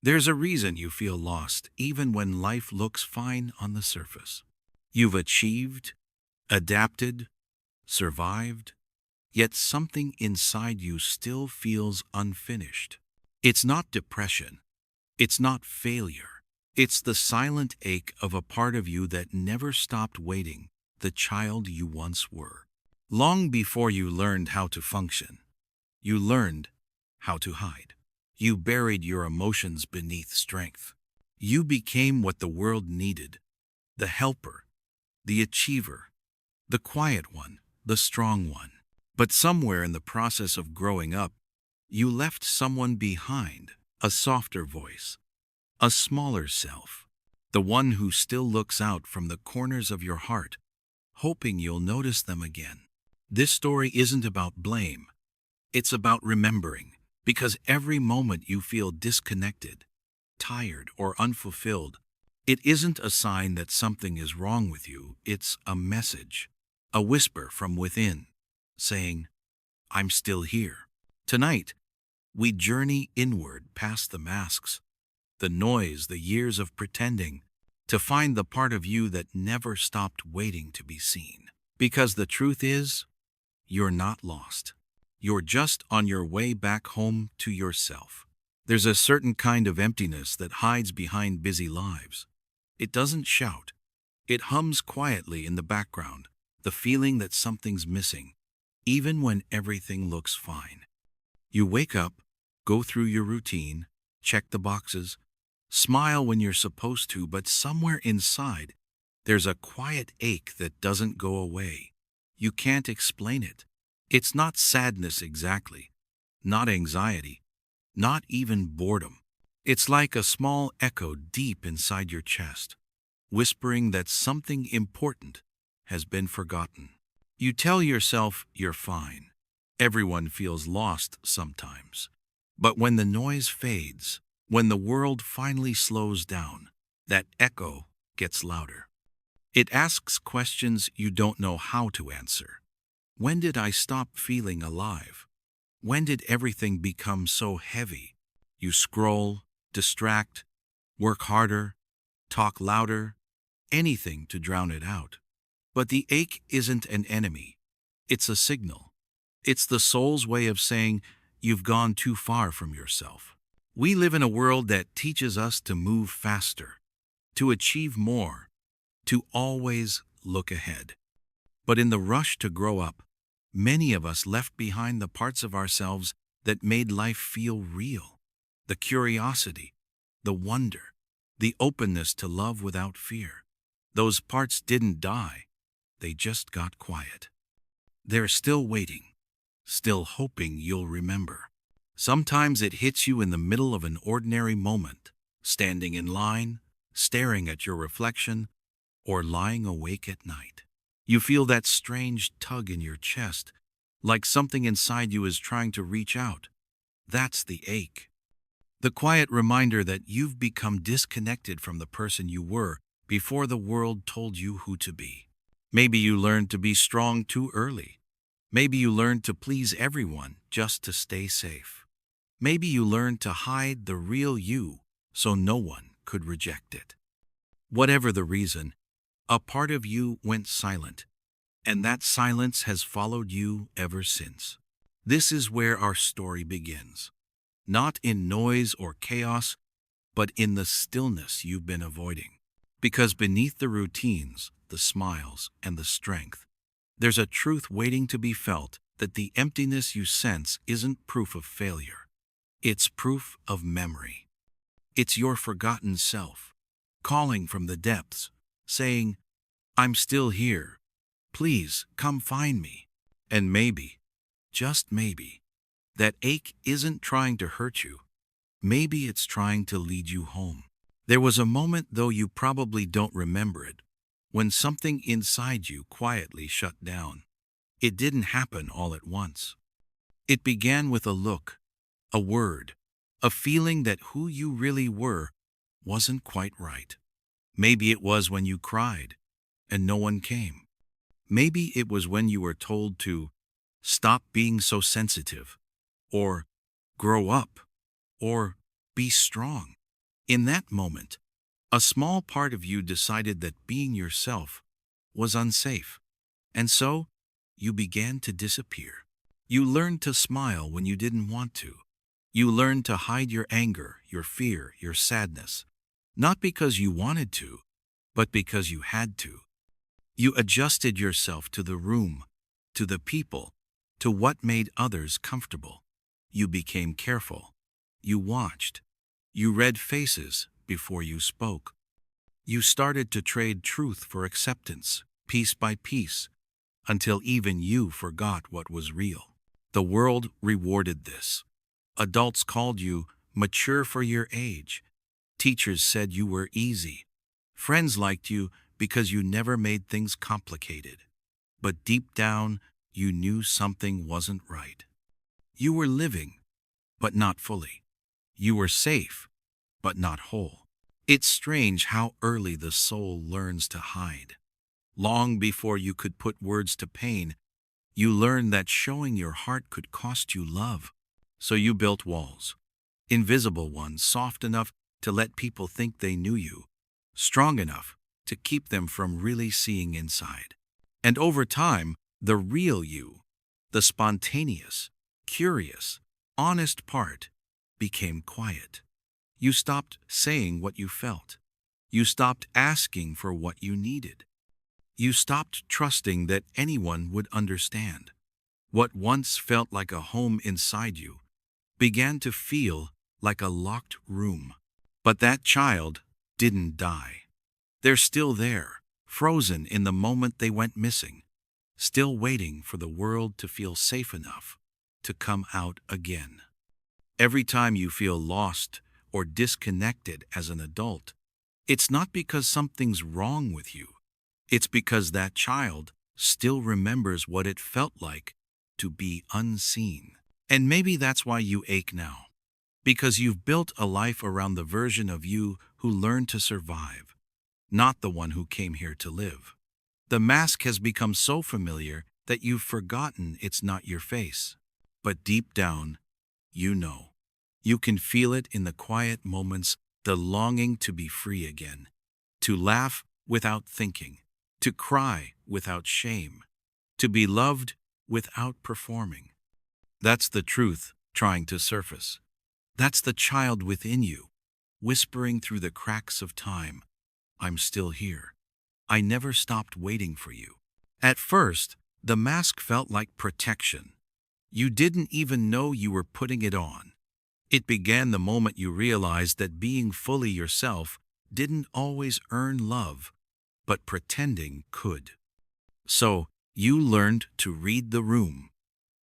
There's a reason you feel lost even when life looks fine on the surface. You've achieved, adapted, survived, yet something inside you still feels unfinished. It's not depression. It's not failure. It's the silent ache of a part of you that never stopped waiting, the child you once were. Long before you learned how to function, you learned how to hide. You buried your emotions beneath strength. You became what the world needed: the helper, the achiever, the quiet one, the strong one. But somewhere in the process of growing up, you left someone behind, a softer voice, a smaller self, the one who still looks out from the corners of your heart, hoping you'll notice them again. This story isn't about blame, it's about remembering, because every moment you feel disconnected, tired, or unfulfilled, it isn't a sign that something is wrong with you, it's a message, a whisper from within, saying, I'm still here. Tonight, we journey inward past the masks, the noise, the years of pretending, to find the part of you that never stopped waiting to be seen. Because the truth is, you're not lost. You're just on your way back home to yourself. There's a certain kind of emptiness that hides behind busy lives. It doesn't shout. It hums quietly in the background, the feeling that something's missing, even when everything looks fine. You wake up, go through your routine, check the boxes, smile when you're supposed to, but somewhere inside, there's a quiet ache that doesn't go away. You can't explain it. It's not sadness exactly, not anxiety, not even boredom. It's like a small echo deep inside your chest, whispering that something important has been forgotten. You tell yourself you're fine. Everyone feels lost sometimes. But when the noise fades, when the world finally slows down, that echo gets louder. It asks questions you don't know how to answer. When did I stop feeling alive? When did everything become so heavy? You scroll, distract, work harder, talk louder, anything to drown it out. But the ache isn't an enemy. It's a signal. It's the soul's way of saying you've gone too far from yourself. We live in a world that teaches us to move faster, to achieve more, to always look ahead. But in the rush to grow up, many of us left behind the parts of ourselves that made life feel real. The curiosity, the wonder, the openness to love without fear. Those parts didn't die, they just got quiet. They're still waiting, still hoping you'll remember. Sometimes it hits you in the middle of an ordinary moment, standing in line, staring at your reflection, or lying awake at night. You feel that strange tug in your chest, like something inside you is trying to reach out. That's the ache. The quiet reminder that you've become disconnected from the person you were before the world told you who to be. Maybe you learned to be strong too early. Maybe you learned to please everyone just to stay safe. Maybe you learned to hide the real you so no one could reject it. Whatever the reason, a part of you went silent, and that silence has followed you ever since. This is where our story begins. Not in noise or chaos, but in the stillness you've been avoiding. Because beneath the routines, the smiles, and the strength, there's a truth waiting to be felt, that the emptiness you sense isn't proof of failure. It's proof of memory. It's your forgotten self, calling from the depths, saying, I'm still here. Please come find me. And maybe, just maybe, that ache isn't trying to hurt you. Maybe it's trying to lead you home. There was a moment, though you probably don't remember it, when something inside you quietly shut down. It didn't happen all at once. It began with a look, a word, a feeling that who you really were wasn't quite right. Maybe it was when you cried and no one came. Maybe it was when you were told to stop being so sensitive, or grow up, or be strong. In that moment, a small part of you decided that being yourself was unsafe, and so you began to disappear. You learned to smile when you didn't want to. You learned to hide your anger, your fear, your sadness, not because you wanted to, but because you had to. You adjusted yourself to the room, to the people, to what made others comfortable. You became careful. You watched. You read faces before you spoke. You started to trade truth for acceptance, piece by piece, until even you forgot what was real. The world rewarded this. Adults called you mature for your age. Teachers said you were easy. Friends liked you because you never made things complicated. But deep down, you knew something wasn't right. You were living, but not fully. You were safe, but not whole. It's strange how early the soul learns to hide. Long before you could put words to pain, you learned that showing your heart could cost you love. So you built walls, invisible ones, soft enough to let people think they knew you, strong enough to keep them from really seeing inside. And over time, the real you, the spontaneous, curious, honest part, became quiet. You stopped saying what you felt. You stopped asking for what you needed. You stopped trusting that anyone would understand. What once felt like a home inside you began to feel like a locked room. But that child didn't die. They're still there, frozen in the moment they went missing, still waiting for the world to feel safe enough to come out again. Every time you feel lost or disconnected as an adult, it's not because something's wrong with you. It's because that child still remembers what it felt like to be unseen. And maybe that's why you ache now. Because you've built a life around the version of you who learned to survive, not the one who came here to live. The mask has become so familiar that you've forgotten it's not your face. But deep down, you know. You can feel it in the quiet moments, the longing to be free again, to laugh without thinking, to cry without shame, to be loved without performing. That's the truth trying to surface. That's the child within you, whispering through the cracks of time, I'm still here. I never stopped waiting for you. At first, the mask felt like protection. You didn't even know you were putting it on. It began the moment you realized that being fully yourself didn't always earn love, but pretending could. So, you learned to read the room.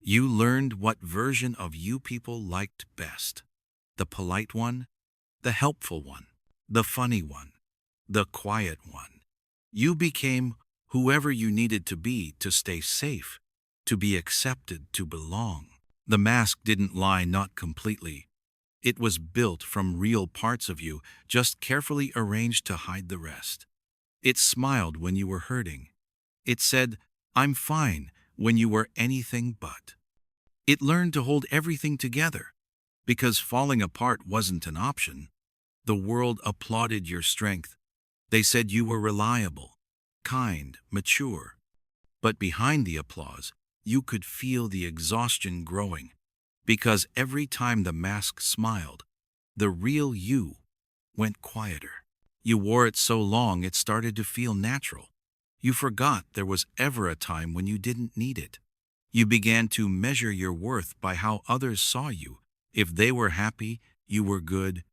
You learned what version of you people liked best. The polite one, the helpful one, the funny one, the quiet one. You became whoever you needed to be to stay safe, to be accepted, to belong. The mask didn't lie, not completely. It was built from real parts of you, just carefully arranged to hide the rest. It smiled when you were hurting. It said, I'm fine, when you were anything but. It learned to hold everything together, because falling apart wasn't an option. The world applauded your strength. They said you were reliable, kind, mature. But behind the applause, you could feel the exhaustion growing, because every time the mask smiled, the real you went quieter. You wore it so long it started to feel natural. You forgot there was ever a time when you didn't need it. You began to measure your worth by how others saw you. If they were happy, you were good.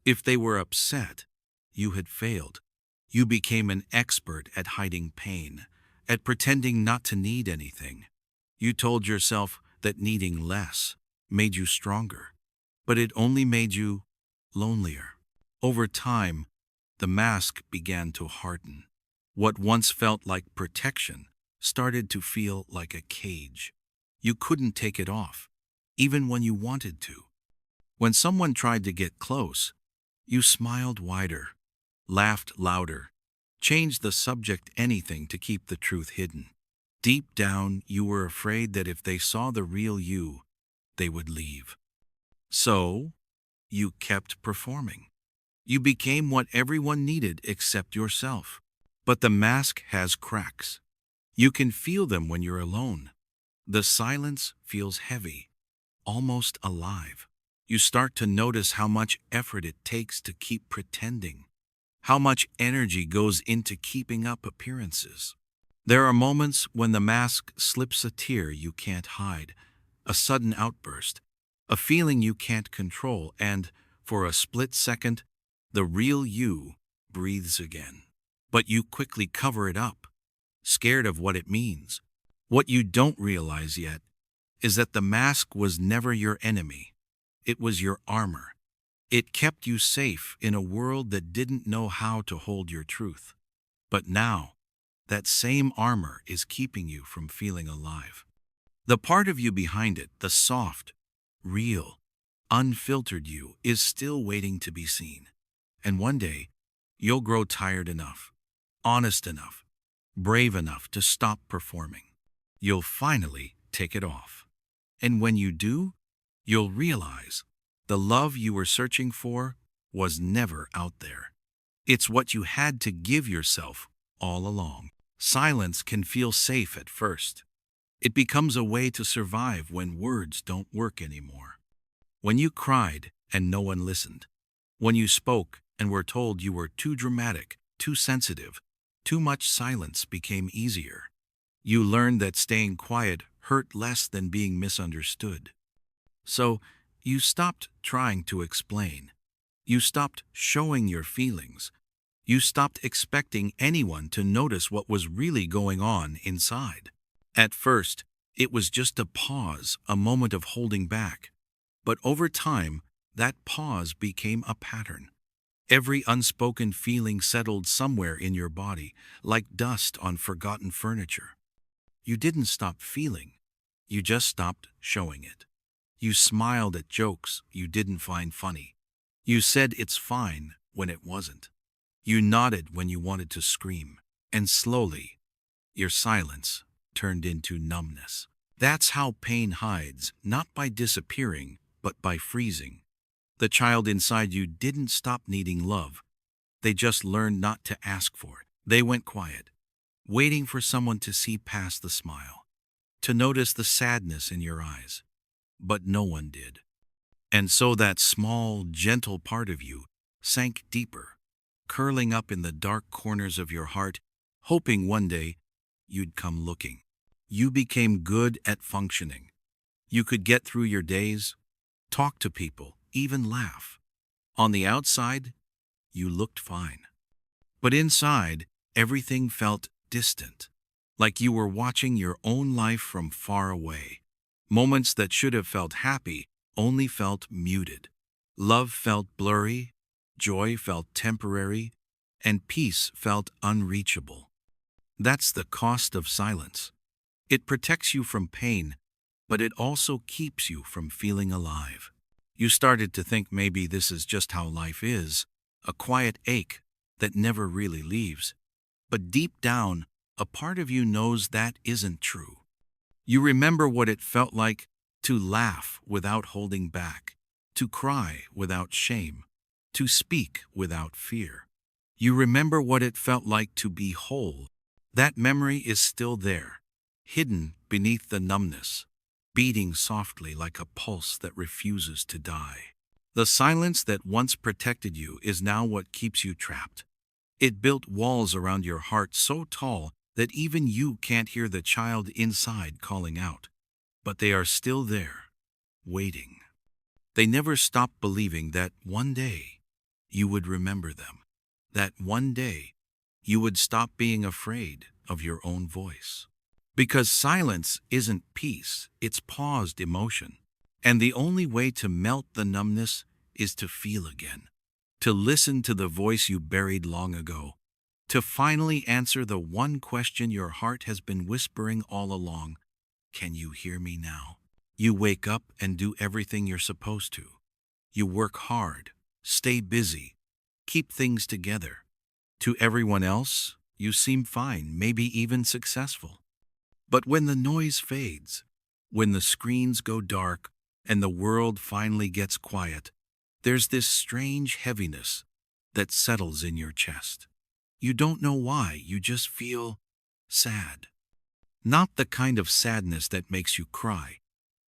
If they were upset, you had failed. You became an expert at hiding pain, at pretending not to need anything. You told yourself that needing less made you stronger, but it only made you lonelier. Over time, the mask began to harden. What once felt like protection started to feel like a cage. You couldn't take it off, even when you wanted to. When someone tried to get close, you smiled wider, laughed louder, changed the subject, anything to keep the truth hidden. Deep down, you were afraid that if they saw the real you, they would leave. So, you kept performing. You became what everyone needed except yourself. But the mask has cracks. You can feel them when you're alone. The silence feels heavy, almost alive. You start to notice how much effort it takes to keep pretending, how much energy goes into keeping up appearances. There are moments when the mask slips a tear you can't hide, a sudden outburst, a feeling you can't control, and, for a split second, the real you breathes again. But you quickly cover it up, scared of what it means. What you don't realize yet is that the mask was never your enemy. It was your armor. It kept you safe in a world that didn't know how to hold your truth. But now, that same armor is keeping you from feeling alive. The part of you behind it, the soft, real, unfiltered you, is still waiting to be seen. And one day, you'll grow tired enough, honest enough, brave enough to stop performing. You'll finally take it off. And when you do, you'll realize the love you were searching for was never out there. It's what you had to give yourself all along. Silence can feel safe at first. It becomes a way to survive when words don't work anymore. When you cried and no one listened. When you spoke and were told you were too dramatic, too sensitive, too much silence became easier. You learned that staying quiet hurt less than being misunderstood. So, you stopped trying to explain. You stopped showing your feelings. You stopped expecting anyone to notice what was really going on inside. At first, it was just a pause, a moment of holding back. But over time, that pause became a pattern. Every unspoken feeling settled somewhere in your body, like dust on forgotten furniture. You didn't stop feeling. You just stopped showing it. You smiled at jokes you didn't find funny. You said it's fine when it wasn't. You nodded when you wanted to scream. And slowly, your silence turned into numbness. That's how pain hides, not by disappearing, but by freezing. The child inside you didn't stop needing love. They just learned not to ask for it. They went quiet, waiting for someone to see past the smile, to notice the sadness in your eyes. But no one did. And so that small, gentle part of you sank deeper, curling up in the dark corners of your heart, hoping one day you'd come looking. You became good at functioning. You could get through your days, talk to people, even laugh. On the outside, you looked fine. But inside, everything felt distant, like you were watching your own life from far away. Moments that should have felt happy only felt muted. Love felt blurry, joy felt temporary, and peace felt unreachable. That's the cost of silence. It protects you from pain, but it also keeps you from feeling alive. You started to think maybe this is just how life is, a quiet ache that never really leaves. But deep down, a part of you knows that isn't true. You remember what it felt like to laugh without holding back, to cry without shame, to speak without fear. You remember what it felt like to be whole. That memory is still there, hidden beneath the numbness, beating softly like a pulse that refuses to die. The silence that once protected you is now what keeps you trapped. It built walls around your heart so tall that even you can't hear the child inside calling out. But they are still there, waiting. They never stopped believing that one day you would remember them, that one day you would stop being afraid of your own voice. Because silence isn't peace, it's paused emotion. And the only way to melt the numbness is to feel again, to listen to the voice you buried long ago, to finally answer the one question your heart has been whispering all along. Can you hear me now? You wake up and do everything you're supposed to. You work hard, stay busy, keep things together. To everyone else, you seem fine, maybe even successful. But when the noise fades, when the screens go dark and the world finally gets quiet, there's this strange heaviness that settles in your chest. You don't know why, you just feel sad. Not the kind of sadness that makes you cry,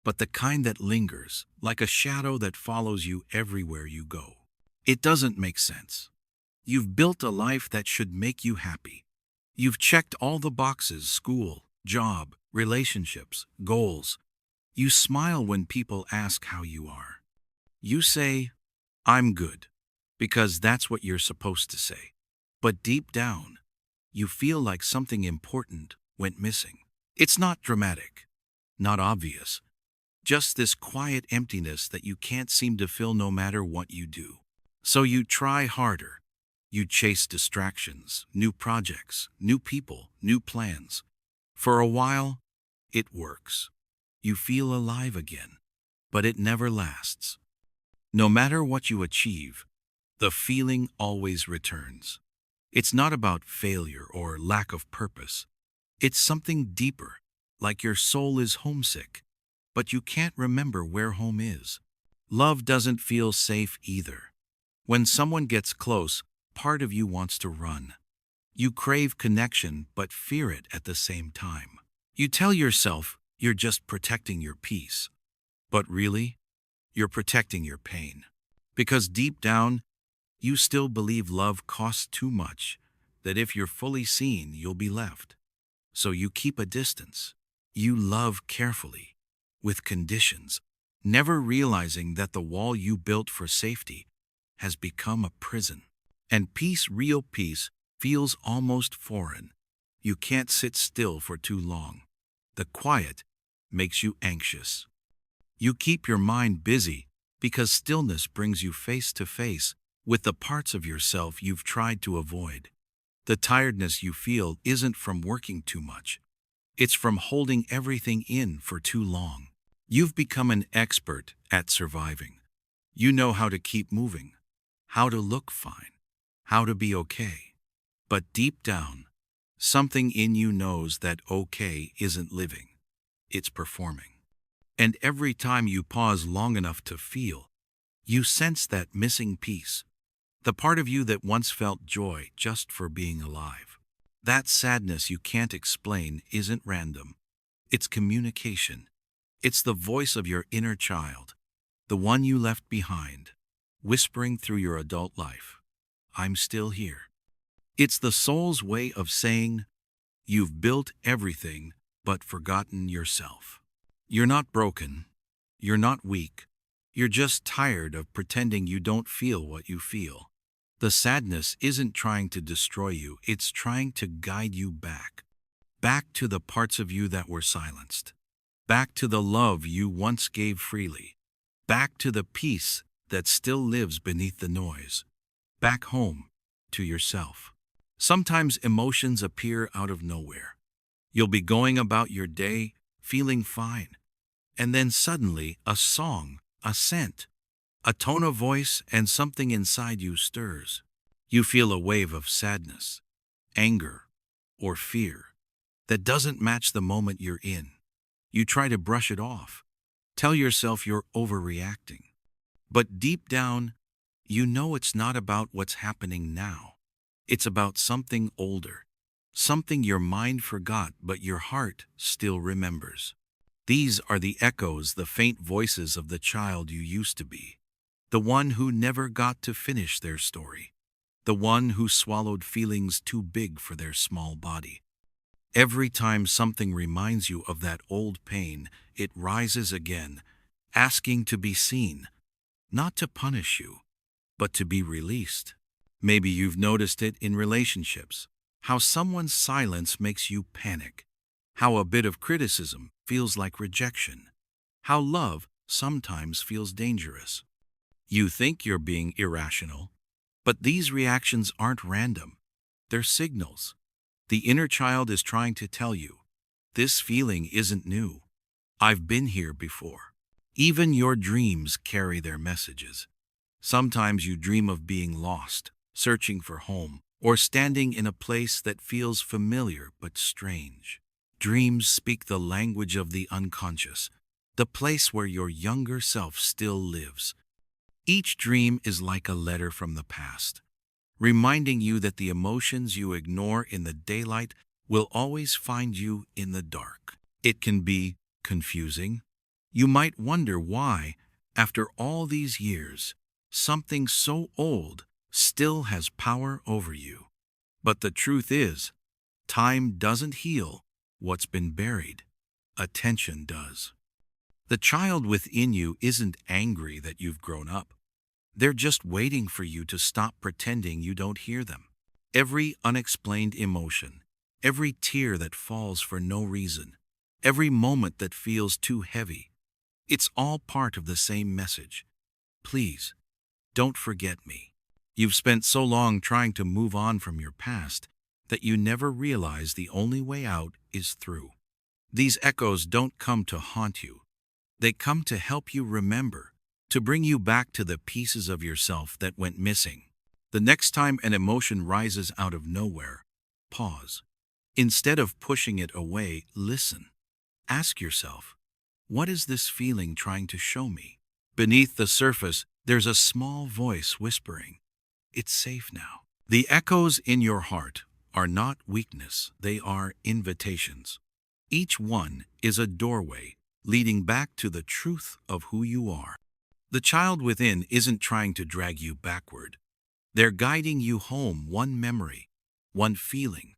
but the kind that lingers, like a shadow that follows you everywhere you go. It doesn't make sense. You've built a life that should make you happy. You've checked all the boxes: school, job, relationships, goals. You smile when people ask how you are. You say, "I'm good," because that's what you're supposed to say. But deep down, you feel like something important went missing. It's not dramatic, not obvious, just this quiet emptiness that you can't seem to fill no matter what you do. So you try harder. You chase distractions, new projects, new people, new plans. For a while, it works. You feel alive again, but it never lasts. No matter what you achieve, the feeling always returns. It's not about failure or lack of purpose. It's something deeper, like your soul is homesick, but you can't remember where home is. Love doesn't feel safe either. When someone gets close, part of you wants to run. You crave connection but fear it at the same time. You tell yourself you're just protecting your peace, but really, you're protecting your pain. Because deep down, you still believe love costs too much, that if you're fully seen, you'll be left. So you keep a distance. You love carefully, with conditions, never realizing that the wall you built for safety has become a prison. And peace, real peace, feels almost foreign. You can't sit still for too long. The quiet makes you anxious. You keep your mind busy because stillness brings you face to face with the parts of yourself you've tried to avoid. The tiredness you feel isn't from working too much. It's from holding everything in for too long. You've become an expert at surviving. You know how to keep moving, how to look fine, how to be okay. But deep down, something in you knows that okay isn't living. It's performing. And every time you pause long enough to feel, you sense that missing piece, the part of you that once felt joy just for being alive. That sadness you can't explain isn't random. It's communication. It's the voice of your inner child, the one you left behind, whispering through your adult life, "I'm still here." It's the soul's way of saying, "You've built everything but forgotten yourself." You're not broken. You're not weak. You're just tired of pretending you don't feel what you feel. The sadness isn't trying to destroy you, it's trying to guide you back. Back to the parts of you that were silenced. Back to the love you once gave freely. Back to the peace that still lives beneath the noise. Back home, to yourself. Sometimes emotions appear out of nowhere. You'll be going about your day, feeling fine. And then suddenly, a song, a scent, a tone of voice, and something inside you stirs. You feel a wave of sadness, anger, or fear that doesn't match the moment you're in. You try to brush it off. Tell yourself you're overreacting. But deep down, you know it's not about what's happening now. It's about something older, something your mind forgot but your heart still remembers. These are the echoes, the faint voices of the child you used to be. The one who never got to finish their story. The one who swallowed feelings too big for their small body. Every time something reminds you of that old pain, it rises again, asking to be seen, not to punish you, but to be released. Maybe you've noticed it in relationships, how someone's silence makes you panic, how a bit of criticism feels like rejection, how love sometimes feels dangerous. You think you're being irrational, but these reactions aren't random. They're signals. The inner child is trying to tell you, this feeling isn't new. I've been here before. Even your dreams carry their messages. Sometimes you dream of being lost, searching for home, or standing in a place that feels familiar but strange. Dreams speak the language of the unconscious, the place where your younger self still lives. Each dream is like a letter from the past, reminding you that the emotions you ignore in the daylight will always find you in the dark. It can be confusing. You might wonder why, after all these years, something so old still has power over you. But the truth is, time doesn't heal what's been buried. Attention does. The child within you isn't angry that you've grown up. They're just waiting for you to stop pretending you don't hear them. Every unexplained emotion, every tear that falls for no reason, every moment that feels too heavy, it's all part of the same message. Please, don't forget me. You've spent so long trying to move on from your past that you never realize the only way out is through. These echoes don't come to haunt you. They come to help you remember, to bring you back to the pieces of yourself that went missing. The next time an emotion rises out of nowhere, pause. Instead of pushing it away, listen. Ask yourself, what is this feeling trying to show me? Beneath the surface, there's a small voice whispering, it's safe now. The echoes in your heart are not weakness, they are invitations. Each one is a doorway leading back to the truth of who you are. The child within isn't trying to drag you backward. They're guiding you home, one memory, one feeling,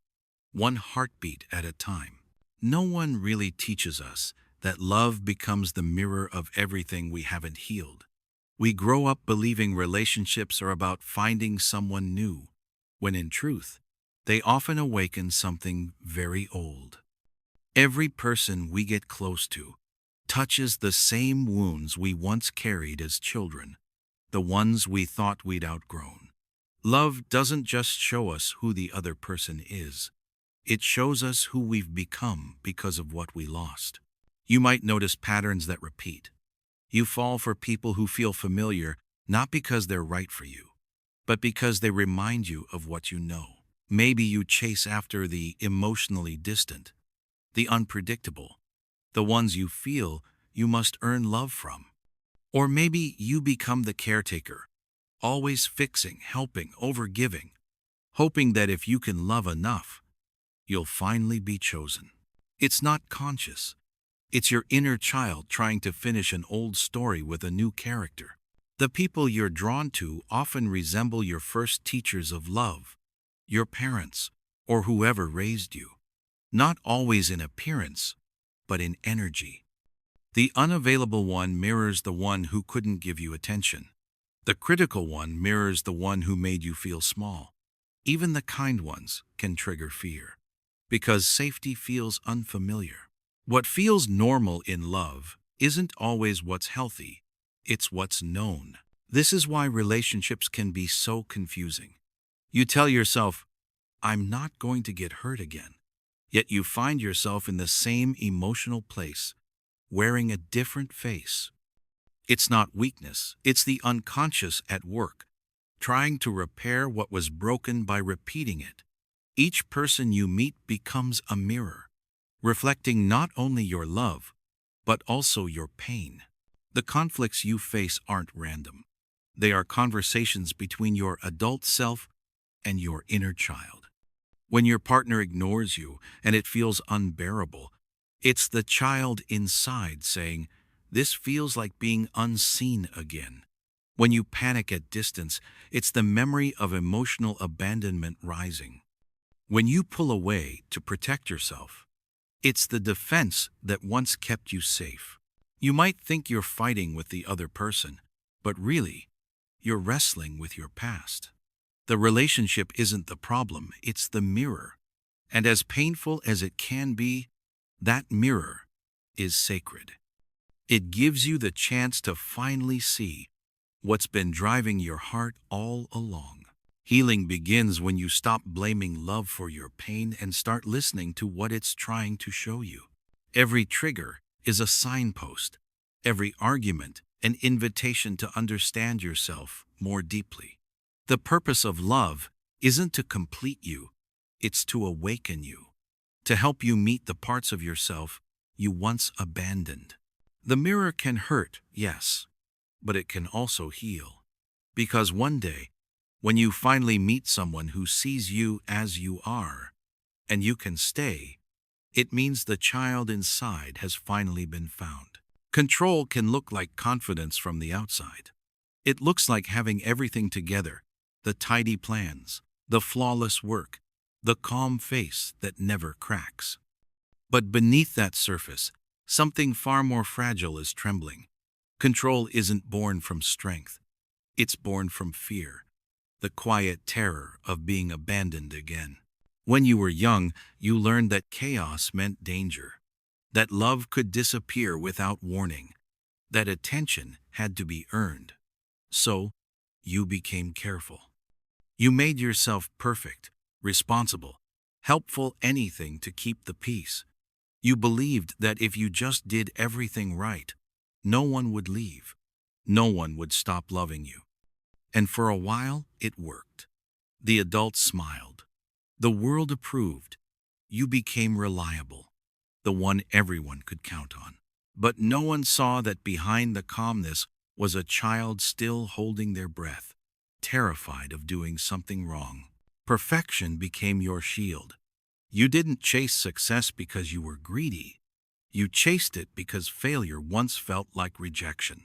one heartbeat at a time. No one really teaches us that love becomes the mirror of everything we haven't healed. We grow up believing relationships are about finding someone new, when in truth, they often awaken something very old. Every person we get close to touches the same wounds we once carried as children, the ones we thought we'd outgrown. Love doesn't just show us who the other person is. It shows us who we've become because of what we lost. You might notice patterns that repeat. You fall for people who feel familiar, not because they're right for you, but because they remind you of what you know. Maybe you chase after the emotionally distant, the unpredictable, the ones you feel you must earn love from. Or maybe you become the caretaker, always fixing, helping, overgiving, hoping that if you can love enough, you'll finally be chosen. It's not conscious. It's your inner child trying to finish an old story with a new character. The people you're drawn to often resemble your first teachers of love, your parents, or whoever raised you. Not always in appearance, but in energy. The unavailable one mirrors the one who couldn't give you attention. The critical one mirrors the one who made you feel small. Even the kind ones can trigger fear, because safety feels unfamiliar. What feels normal in love isn't always what's healthy, it's what's known. This is why relationships can be so confusing. You tell yourself, I'm not going to get hurt again. Yet you find yourself in the same emotional place, wearing a different face. It's not weakness, it's the unconscious at work, trying to repair what was broken by repeating it. Each person you meet becomes a mirror, reflecting not only your love, but also your pain. The conflicts you face aren't random. They are conversations between your adult self and your inner child. When your partner ignores you and it feels unbearable, it's the child inside saying, this feels like being unseen again. When you panic at distance, it's the memory of emotional abandonment rising. When you pull away to protect yourself, it's the defense that once kept you safe. You might think you're fighting with the other person, but really, you're wrestling with your past. The relationship isn't the problem, it's the mirror. And as painful as it can be, that mirror is sacred. It gives you the chance to finally see what's been driving your heart all along. Healing begins when you stop blaming love for your pain and start listening to what it's trying to show you. Every trigger is a signpost, every argument an invitation to understand yourself more deeply. The purpose of love isn't to complete you, it's to awaken you, to help you meet the parts of yourself you once abandoned. The mirror can hurt, yes, but it can also heal. Because one day, When you finally meet someone who sees you as you are, and you can stay, it means the child inside has finally been found. Control can look like confidence from the outside. It looks like having everything together, the tidy plans, the flawless work, the calm face that never cracks. But beneath that surface, something far more fragile is trembling. Control isn't born from strength. It's born from fear, the quiet terror of being abandoned again. When you were young, you learned that chaos meant danger, that love could disappear without warning, that attention had to be earned. So, you became careful. You made yourself perfect, responsible, helpful, anything to keep the peace. You believed that if you just did everything right, no one would leave. No one would stop loving you. And for a while, it worked. The adults smiled. The world approved. You became reliable, the one everyone could count on. But no one saw that behind the calmness was a child still holding their breath, terrified of doing something wrong. Perfection became your shield. You didn't chase success because you were greedy. You chased it because failure once felt like rejection.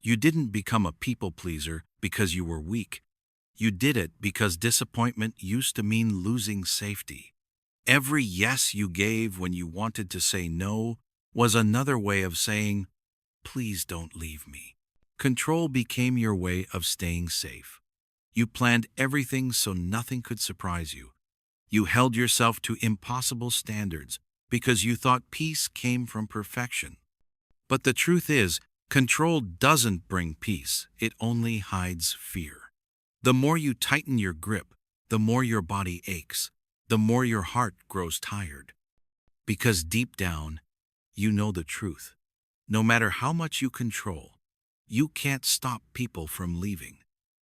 You didn't become a people pleaser because you were weak. You did it because disappointment used to mean losing safety. Every yes you gave when you wanted to say no was another way of saying, "Please don't leave me." Control became your way of staying safe. You planned everything so nothing could surprise you. You held yourself to impossible standards because you thought peace came from perfection. But the truth is, control doesn't bring peace, it only hides fear. The more you tighten your grip, the more your body aches, the more your heart grows tired. Because deep down, you know the truth. No matter how much you control, you can't stop people from leaving.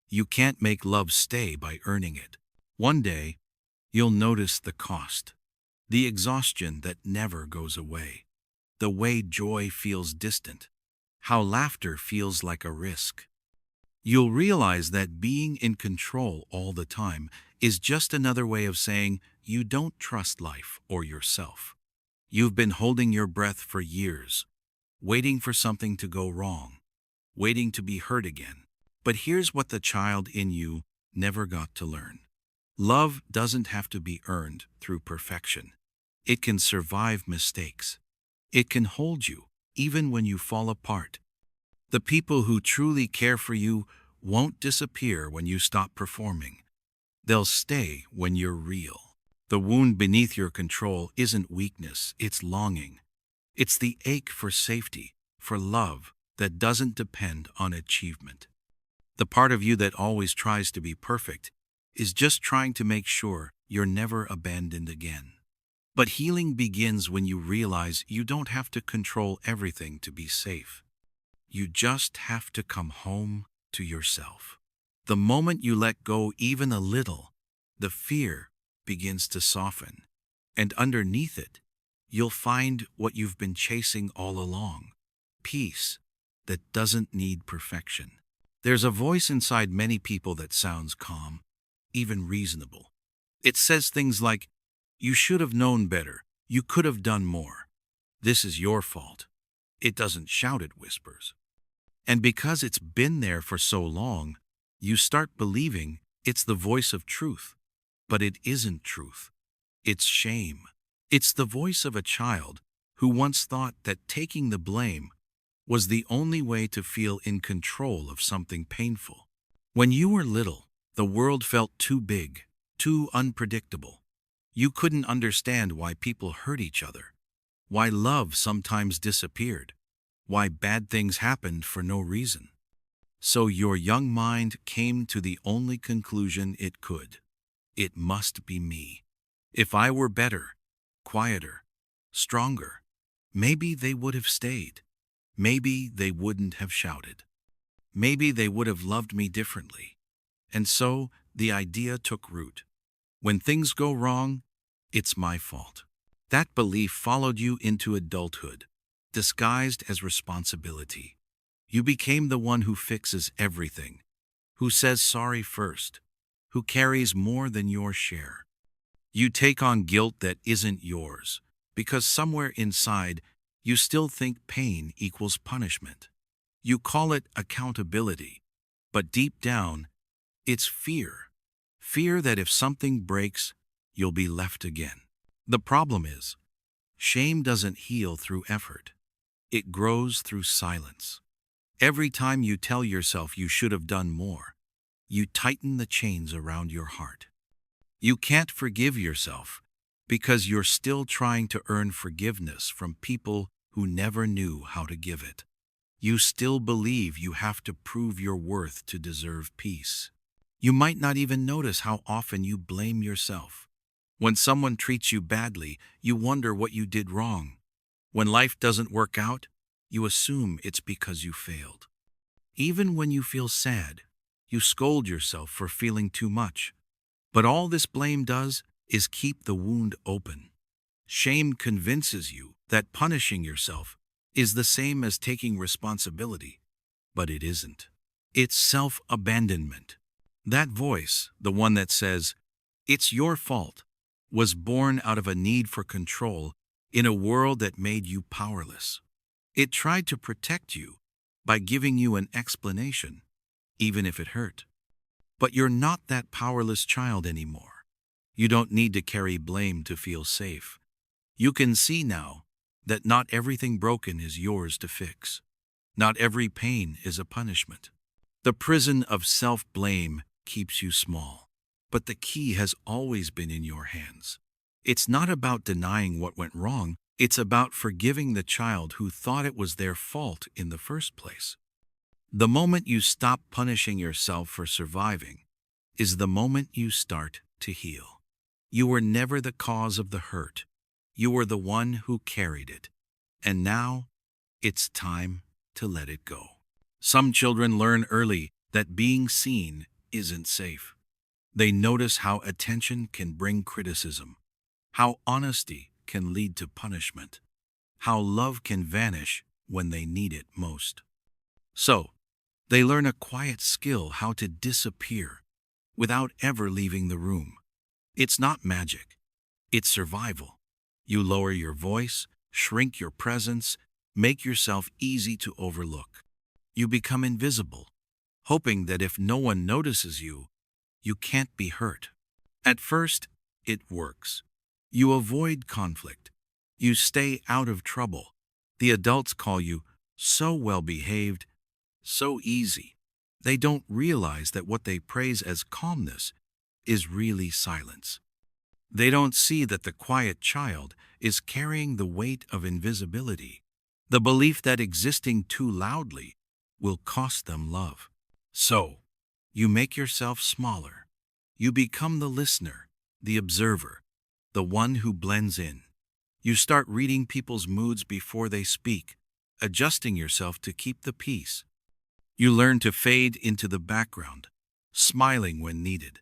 You can't make love stay by earning it. One day, you'll notice the cost, the exhaustion that never goes away, the way joy feels distant, how laughter feels like a risk. You'll realize that being in control all the time is just another way of saying you don't trust life or yourself. You've been holding your breath for years, waiting for something to go wrong, waiting to be hurt again. But here's what the child in you never got to learn. Love doesn't have to be earned through perfection. It can survive mistakes. It can hold you, even when you fall apart. The people who truly care for you won't disappear when you stop performing. They'll stay when you're real. The wound beneath your control isn't weakness, it's longing. It's the ache for safety, for love that doesn't depend on achievement. The part of you that always tries to be perfect is just trying to make sure you're never abandoned again. But healing begins when you realize you don't have to control everything to be safe. You just have to come home to yourself. The moment you let go even a little, the fear begins to soften. And underneath it, you'll find what you've been chasing all along: peace that doesn't need perfection. There's a voice inside many people that sounds calm, even reasonable. It says things like, "You should have known better. You could have done more. This is your fault." It doesn't shout, it whispers. And because it's been there for so long, you start believing it's the voice of truth. But it isn't truth. It's shame. It's the voice of a child who once thought that taking the blame was the only way to feel in control of something painful. When you were little, the world felt too big, too unpredictable. You couldn't understand why people hurt each other, why love sometimes disappeared, why bad things happened for no reason. So your young mind came to the only conclusion it could: it must be me. If I were better, quieter, stronger, maybe they would have stayed. Maybe they wouldn't have shouted. Maybe they would have loved me differently. And so the idea took root. When things go wrong, it's my fault. That belief followed you into adulthood, disguised as responsibility. You became the one who fixes everything, who says sorry first, who carries more than your share. You take on guilt that isn't yours, because somewhere inside, you still think pain equals punishment. You call it accountability, but deep down, it's fear. Fear that if something breaks, you'll be left again. The problem is, shame doesn't heal through effort. It grows through silence. Every time you tell yourself you should have done more, you tighten the chains around your heart. You can't forgive yourself because you're still trying to earn forgiveness from people who never knew how to give it. You still believe you have to prove your worth to deserve peace. You might not even notice how often you blame yourself. When someone treats you badly, you wonder what you did wrong. When life doesn't work out, you assume it's because you failed. Even when you feel sad, you scold yourself for feeling too much. But all this blame does is keep the wound open. Shame convinces you that punishing yourself is the same as taking responsibility, but it isn't. It's self-abandonment. That voice, the one that says, "It's your fault," was born out of a need for control in a world that made you powerless. It tried to protect you by giving you an explanation, even if it hurt. But you're not that powerless child anymore. You don't need to carry blame to feel safe. You can see now that not everything broken is yours to fix. Not every pain is a punishment. The prison of self-blame keeps you small, but the key has always been in your hands. It's not about denying what went wrong, it's about forgiving the child who thought it was their fault in the first place. The moment you stop punishing yourself for surviving is the moment you start to heal. You were never the cause of the hurt. You were the one who carried it. And now, it's time to let it go. Some children learn early that being seen isn't safe. They notice how attention can bring criticism, how honesty can lead to punishment, how love can vanish when they need it most. So, they learn a quiet skill how to disappear without ever leaving the room. It's not magic, it's survival. You lower your voice, shrink your presence, make yourself easy to overlook. You become invisible, hoping that if no one notices you, you can't be hurt. At first, it works. You avoid conflict. You stay out of trouble. The adults call you so well-behaved, so easy. They don't realize that what they praise as calmness is really silence. They don't see that the quiet child is carrying the weight of invisibility, the belief that existing too loudly will cost them love. So, you make yourself smaller. You become the listener, the observer, the one who blends in. You start reading people's moods before they speak, adjusting yourself to keep the peace. You learn to fade into the background, smiling when needed,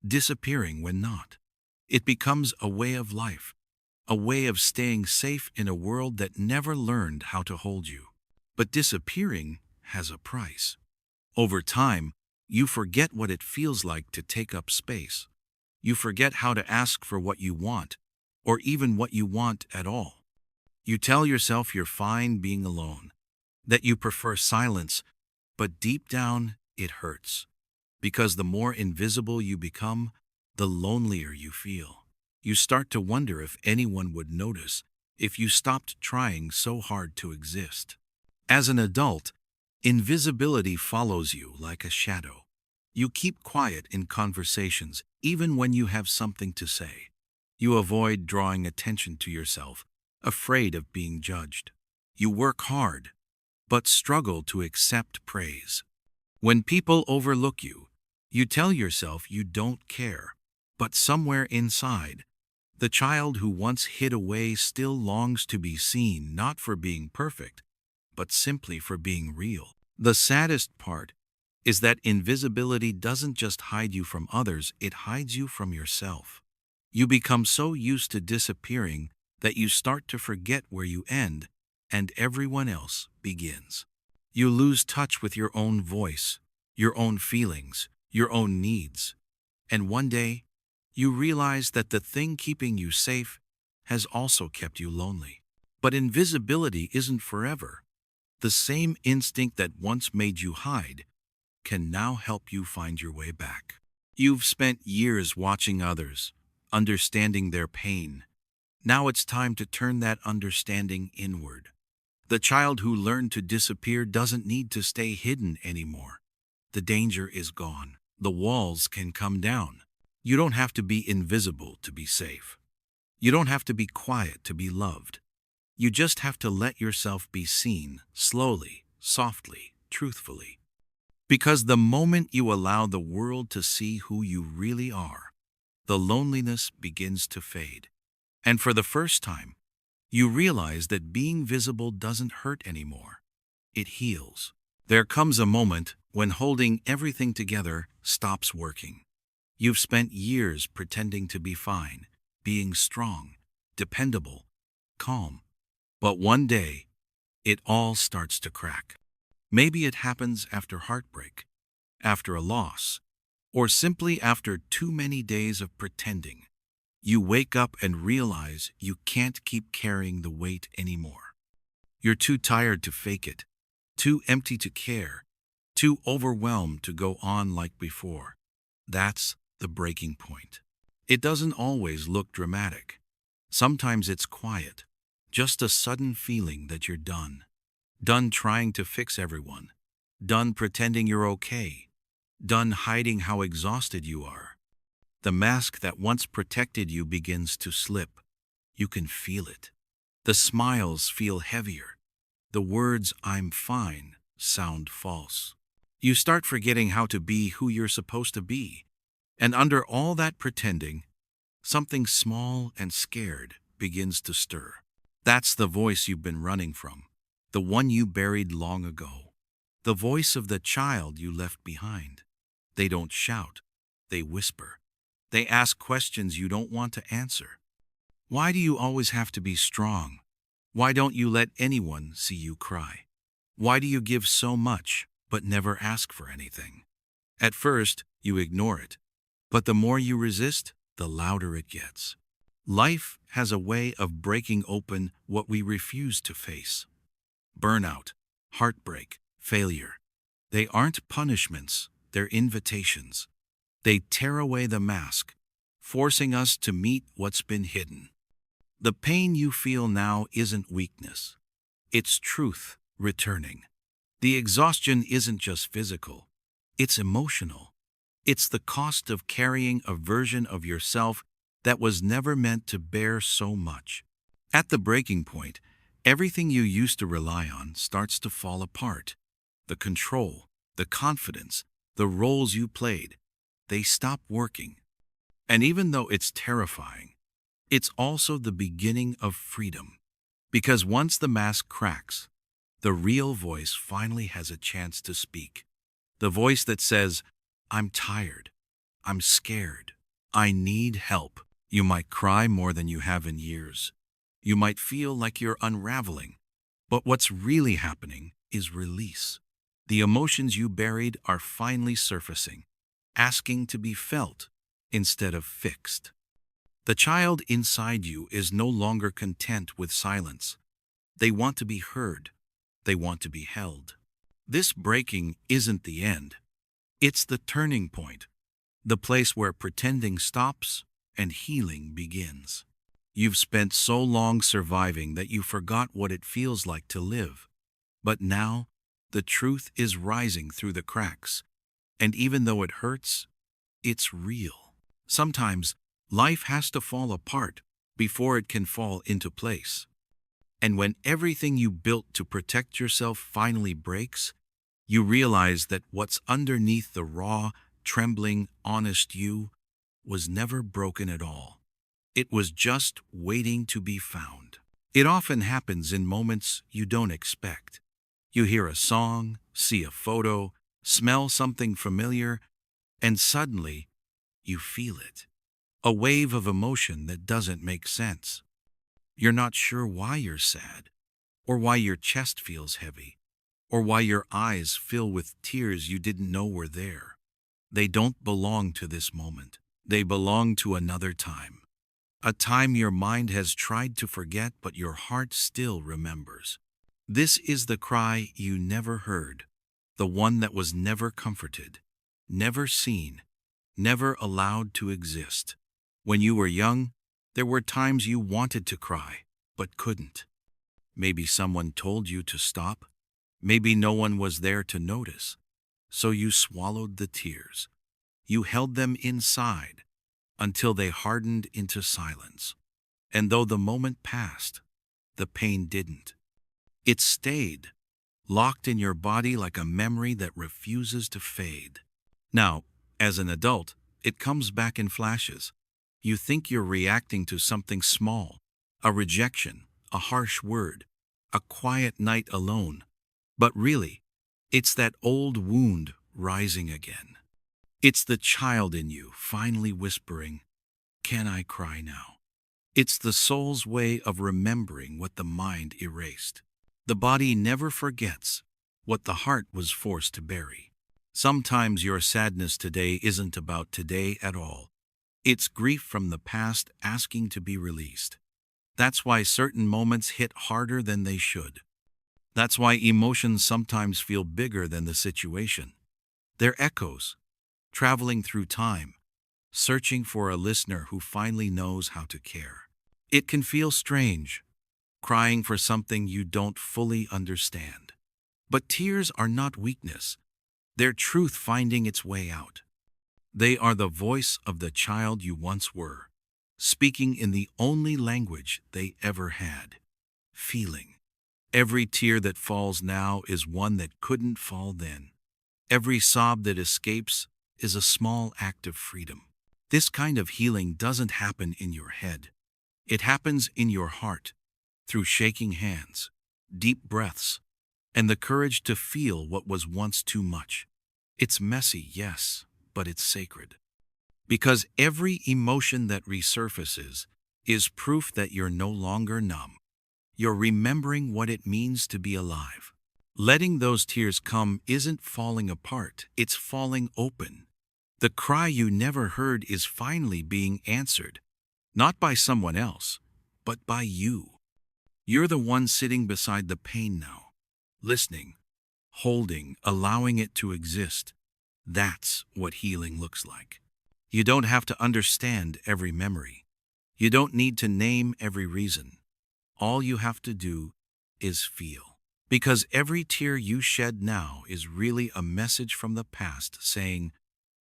disappearing when not. It becomes a way of life, a way of staying safe in a world that never learned how to hold you. But disappearing has a price. Over time, you forget what it feels like to take up space. You forget how to ask for what you want, or even what you want at all. You tell yourself you're fine being alone, that you prefer silence, but deep down, it hurts. Because the more invisible you become, the lonelier you feel. You start to wonder if anyone would notice if you stopped trying so hard to exist. As an adult, invisibility follows you like a shadow. You keep quiet in conversations, even when you have something to say. You avoid drawing attention to yourself, afraid of being judged. You work hard, but struggle to accept praise. When people overlook you, you tell yourself you don't care, but somewhere inside, the child who once hid away still longs to be seen, not for being perfect, but simply for being real. The saddest part is that invisibility doesn't just hide you from others, it hides you from yourself. You become so used to disappearing that you start to forget where you end and everyone else begins. You lose touch with your own voice, your own feelings, your own needs. And one day, you realize that the thing keeping you safe has also kept you lonely. But invisibility isn't forever. The same instinct that once made you hide can now help you find your way back. You've spent years watching others, understanding their pain. Now it's time to turn that understanding inward. The child who learned to disappear doesn't need to stay hidden anymore. The danger is gone. The walls can come down. You don't have to be invisible to be safe. You don't have to be quiet to be loved. You just have to let yourself be seen, slowly, softly, truthfully. Because the moment you allow the world to see who you really are, the loneliness begins to fade. And for the first time, you realize that being visible doesn't hurt anymore. It heals. There comes a moment when holding everything together stops working. You've spent years pretending to be fine, being strong, dependable, calm. But one day, it all starts to crack. Maybe it happens after heartbreak, after a loss, or simply after too many days of pretending. You wake up and realize you can't keep carrying the weight anymore. You're too tired to fake it, too empty to care, too overwhelmed to go on like before. That's the breaking point. It doesn't always look dramatic. Sometimes it's quiet, just a sudden feeling that you're done. Done trying to fix everyone. Done pretending you're okay. Done hiding how exhausted you are. The mask that once protected you begins to slip. You can feel it. The smiles feel heavier. The words "I'm fine" sound false. You start forgetting how to be who you're supposed to be. And under all that pretending, something small and scared begins to stir. That's the voice you've been running from. The one you buried long ago. The voice of the child you left behind. They don't shout. They whisper. They ask questions you don't want to answer. Why do you always have to be strong? Why don't you let anyone see you cry? Why do you give so much but never ask for anything? At first, you ignore it. But the more you resist, the louder it gets. Life has a way of breaking open what we refuse to face. Burnout, heartbreak, failure. They aren't punishments, they're invitations. They tear away the mask, forcing us to meet what's been hidden. The pain you feel now isn't weakness. It's truth returning. The exhaustion isn't just physical. It's emotional. It's the cost of carrying a version of yourself that was never meant to bear so much. At the breaking point, everything you used to rely on starts to fall apart. The control, the confidence, the roles you played, they stop working. And even though it's terrifying, it's also the beginning of freedom. Because once the mask cracks, the real voice finally has a chance to speak. The voice that says, "I'm tired. I'm scared. I need help." You might cry more than you have in years. You might feel like you're unraveling. But what's really happening is release. The emotions you buried are finally surfacing, asking to be felt instead of fixed. The child inside you is no longer content with silence. They want to be heard. They want to be held. This breaking isn't the end. It's the turning point, the place where pretending stops and healing begins. You've spent so long surviving that you forgot what it feels like to live. But now, the truth is rising through the cracks. And even though it hurts, it's real. Sometimes, life has to fall apart before it can fall into place. And when everything you built to protect yourself finally breaks, you realize that what's underneath the raw, trembling, honest you was never broken at all. It was just waiting to be found. It often happens in moments you don't expect. You hear a song, see a photo, smell something familiar, and suddenly you feel it. A wave of emotion that doesn't make sense. You're not sure why you're sad, or why your chest feels heavy, or why your eyes fill with tears you didn't know were there. They don't belong to this moment. They belong to another time. A time your mind has tried to forget, but your heart still remembers. This is the cry you never heard, the one that was never comforted, never seen, never allowed to exist. When you were young, there were times you wanted to cry, but couldn't. Maybe someone told you to stop. Maybe no one was there to notice. So you swallowed the tears. You held them inside until they hardened into silence. And though the moment passed, the pain didn't. It stayed, locked in your body like a memory that refuses to fade. Now, as an adult, it comes back in flashes. You think you're reacting to something small, a rejection, a harsh word, a quiet night alone. But really, it's that old wound rising again. It's the child in you finally whispering, "Can I cry now?" It's the soul's way of remembering what the mind erased. The body never forgets what the heart was forced to bury. Sometimes your sadness today isn't about today at all. It's grief from the past asking to be released. That's why certain moments hit harder than they should. That's why emotions sometimes feel bigger than the situation. They're echoes, traveling through time, searching for a listener who finally knows how to care. It can feel strange, crying for something you don't fully understand. But tears are not weakness. They're truth finding its way out. They are the voice of the child you once were, speaking in the only language they ever had: feeling. Every tear that falls now is one that couldn't fall then. Every sob that escapes is a small act of freedom. This kind of healing doesn't happen in your head. It happens in your heart, through shaking hands, deep breaths, and the courage to feel what was once too much. It's messy, yes, but it's sacred. Because every emotion that resurfaces is proof that you're no longer numb. You're remembering what it means to be alive. Letting those tears come isn't falling apart, it's falling open. The cry you never heard is finally being answered, not by someone else, but by you. You're the one sitting beside the pain now, listening, holding, allowing it to exist. That's what healing looks like. You don't have to understand every memory. You don't need to name every reason. All you have to do is feel. Because every tear you shed now is really a message from the past saying,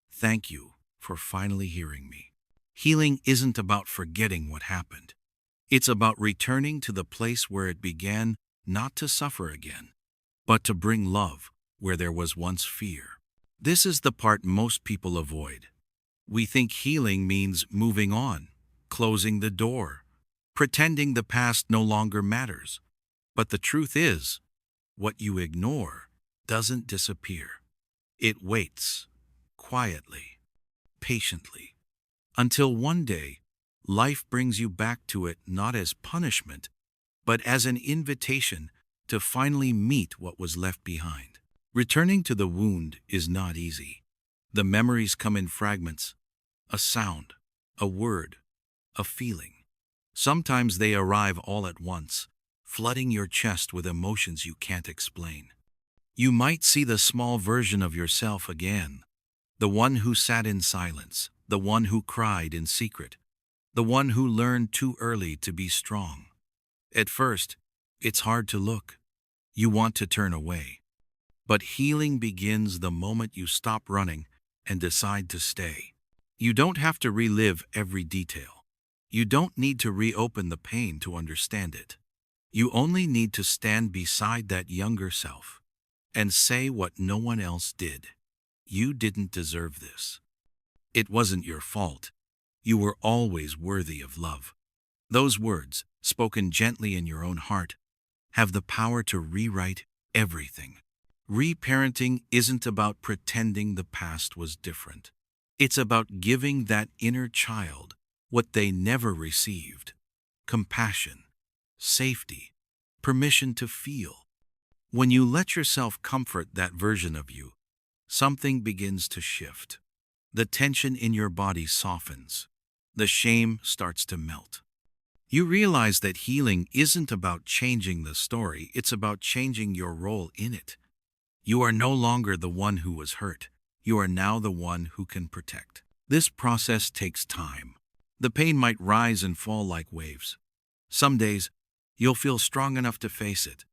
"Thank you for finally hearing me." Healing isn't about forgetting what happened. It's about returning to the place where it began, not to suffer again, but to bring love where there was once fear. This is the part most people avoid. We think healing means moving on, closing the door, pretending the past no longer matters. But the truth is, what you ignore doesn't disappear. It waits, quietly, patiently, until one day, life brings you back to it not as punishment, but as an invitation to finally meet what was left behind. Returning to the wound is not easy. The memories come in fragments, a sound, a word, a feeling. Sometimes they arrive all at once, flooding your chest with emotions you can't explain. You might see the small version of yourself again, the one who sat in silence, the one who cried in secret, the one who learned too early to be strong. At first, it's hard to look. You want to turn away. But healing begins the moment you stop running and decide to stay. You don't have to relive every detail. You don't need to reopen the pain to understand it. You only need to stand beside that younger self and say what no one else did. You didn't deserve this. It wasn't your fault. You were always worthy of love. Those words, spoken gently in your own heart, have the power to rewrite everything. Reparenting isn't about pretending the past was different. It's about giving that inner child what they never received: compassion, safety, permission to feel. When you let yourself comfort that version of you, something begins to shift. The tension in your body softens. The shame starts to melt. You realize that healing isn't about changing the story, it's about changing your role in it. You are no longer the one who was hurt. You are now the one who can protect. This process takes time. The pain might rise and fall like waves. Some days, you'll feel strong enough to face it.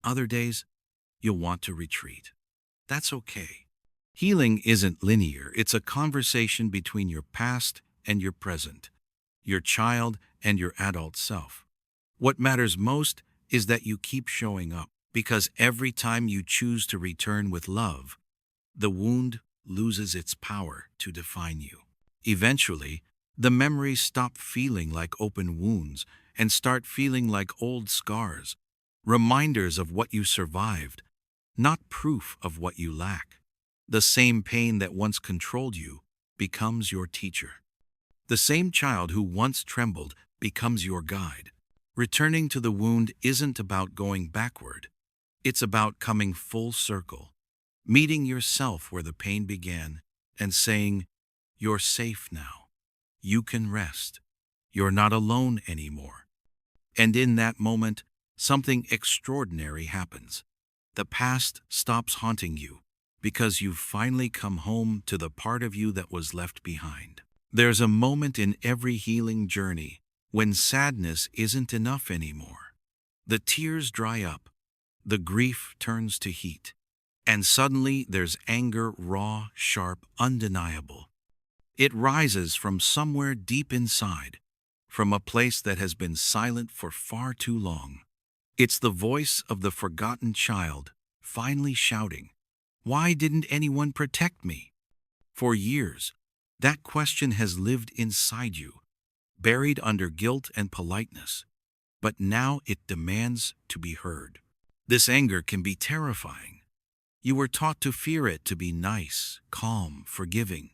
Other days, you'll want to retreat. That's okay. Healing isn't linear. It's a conversation between your past and your present, your child and your adult self. What matters most is that you keep showing up, because every time you choose to return with love, the wound loses its power to define you. Eventually, the memories stop feeling like open wounds and start feeling like old scars, reminders of what you survived, not proof of what you lack. The same pain that once controlled you becomes your teacher. The same child who once trembled becomes your guide. Returning to the wound isn't about going backward. It's about coming full circle, meeting yourself where the pain began and saying, "You're safe now. You can rest. You're not alone anymore." And in that moment, something extraordinary happens. The past stops haunting you because you've finally come home to the part of you that was left behind. There's a moment in every healing journey when sadness isn't enough anymore. The tears dry up, the grief turns to heat, and suddenly there's anger, raw, sharp, undeniable. It rises from somewhere deep inside, from a place that has been silent for far too long. It's the voice of the forgotten child, finally shouting, "Why didn't anyone protect me?" For years, that question has lived inside you, buried under guilt and politeness, but now it demands to be heard. This anger can be terrifying. You were taught to fear it, to be nice, calm, forgiving.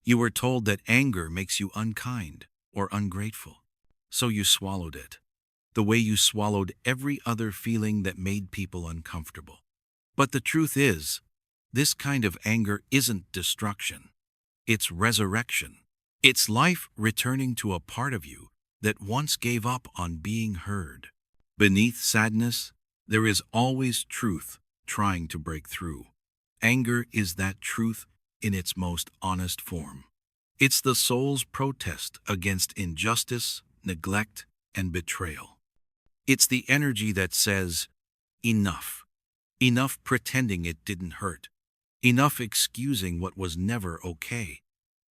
You were told that anger makes you unkind or ungrateful, so you swallowed it, the way you swallowed every other feeling that made people uncomfortable. But the truth is, this kind of anger isn't destruction. It's resurrection. It's life returning to a part of you that once gave up on being heard. Beneath sadness, there is always truth trying to break through. Anger is that truth in its most honest form. It's the soul's protest against injustice, neglect, and betrayal. It's the energy that says, "Enough. Enough pretending it didn't hurt. Enough excusing what was never okay.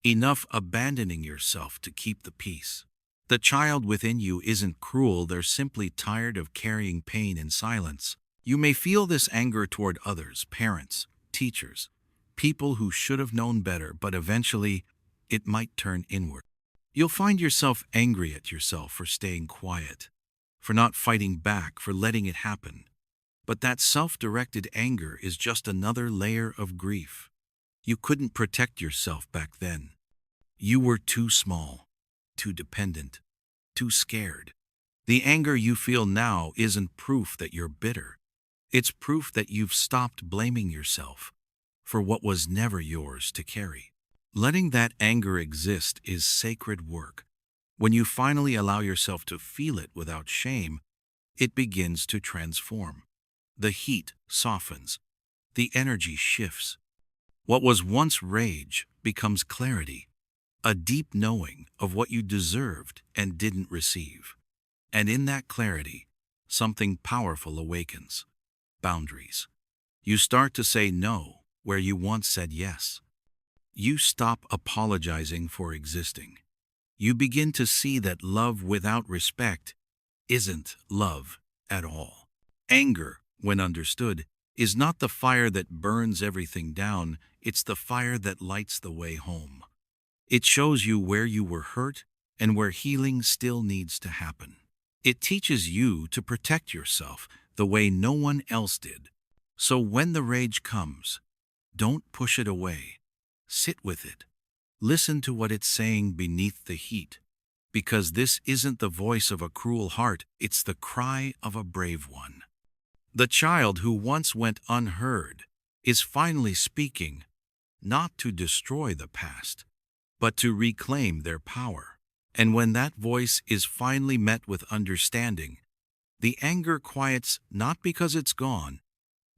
Enough abandoning yourself to keep the peace." The child within you isn't cruel, they're simply tired of carrying pain in silence. You may feel this anger toward others, parents, teachers, people who should have known better, but eventually it might turn inward. You'll find yourself angry at yourself for staying quiet, for not fighting back, for letting it happen. But that self-directed anger is just another layer of grief. You couldn't protect yourself back then. You were too small, too dependent, too scared. The anger you feel now isn't proof that you're bitter. It's proof that you've stopped blaming yourself for what was never yours to carry. Letting that anger exist is sacred work. When you finally allow yourself to feel it without shame, it begins to transform. The heat softens. The energy shifts. What was once rage becomes clarity, a deep knowing of what you deserved and didn't receive. And in that clarity, something powerful awakens. Boundaries. You start to say no where you once said yes. You stop apologizing for existing. You begin to see that love without respect isn't love at all. Anger, when understood, is not the fire that burns everything down, it's the fire that lights the way home. It shows you where you were hurt and where healing still needs to happen. It teaches you to protect yourself the way no one else did. So when the rage comes, don't push it away. Sit with it. Listen to what it's saying beneath the heat. Because this isn't the voice of a cruel heart, it's the cry of a brave one. The child who once went unheard is finally speaking, not to destroy the past, but to reclaim their power. And when that voice is finally met with understanding, the anger quiets not because it's gone,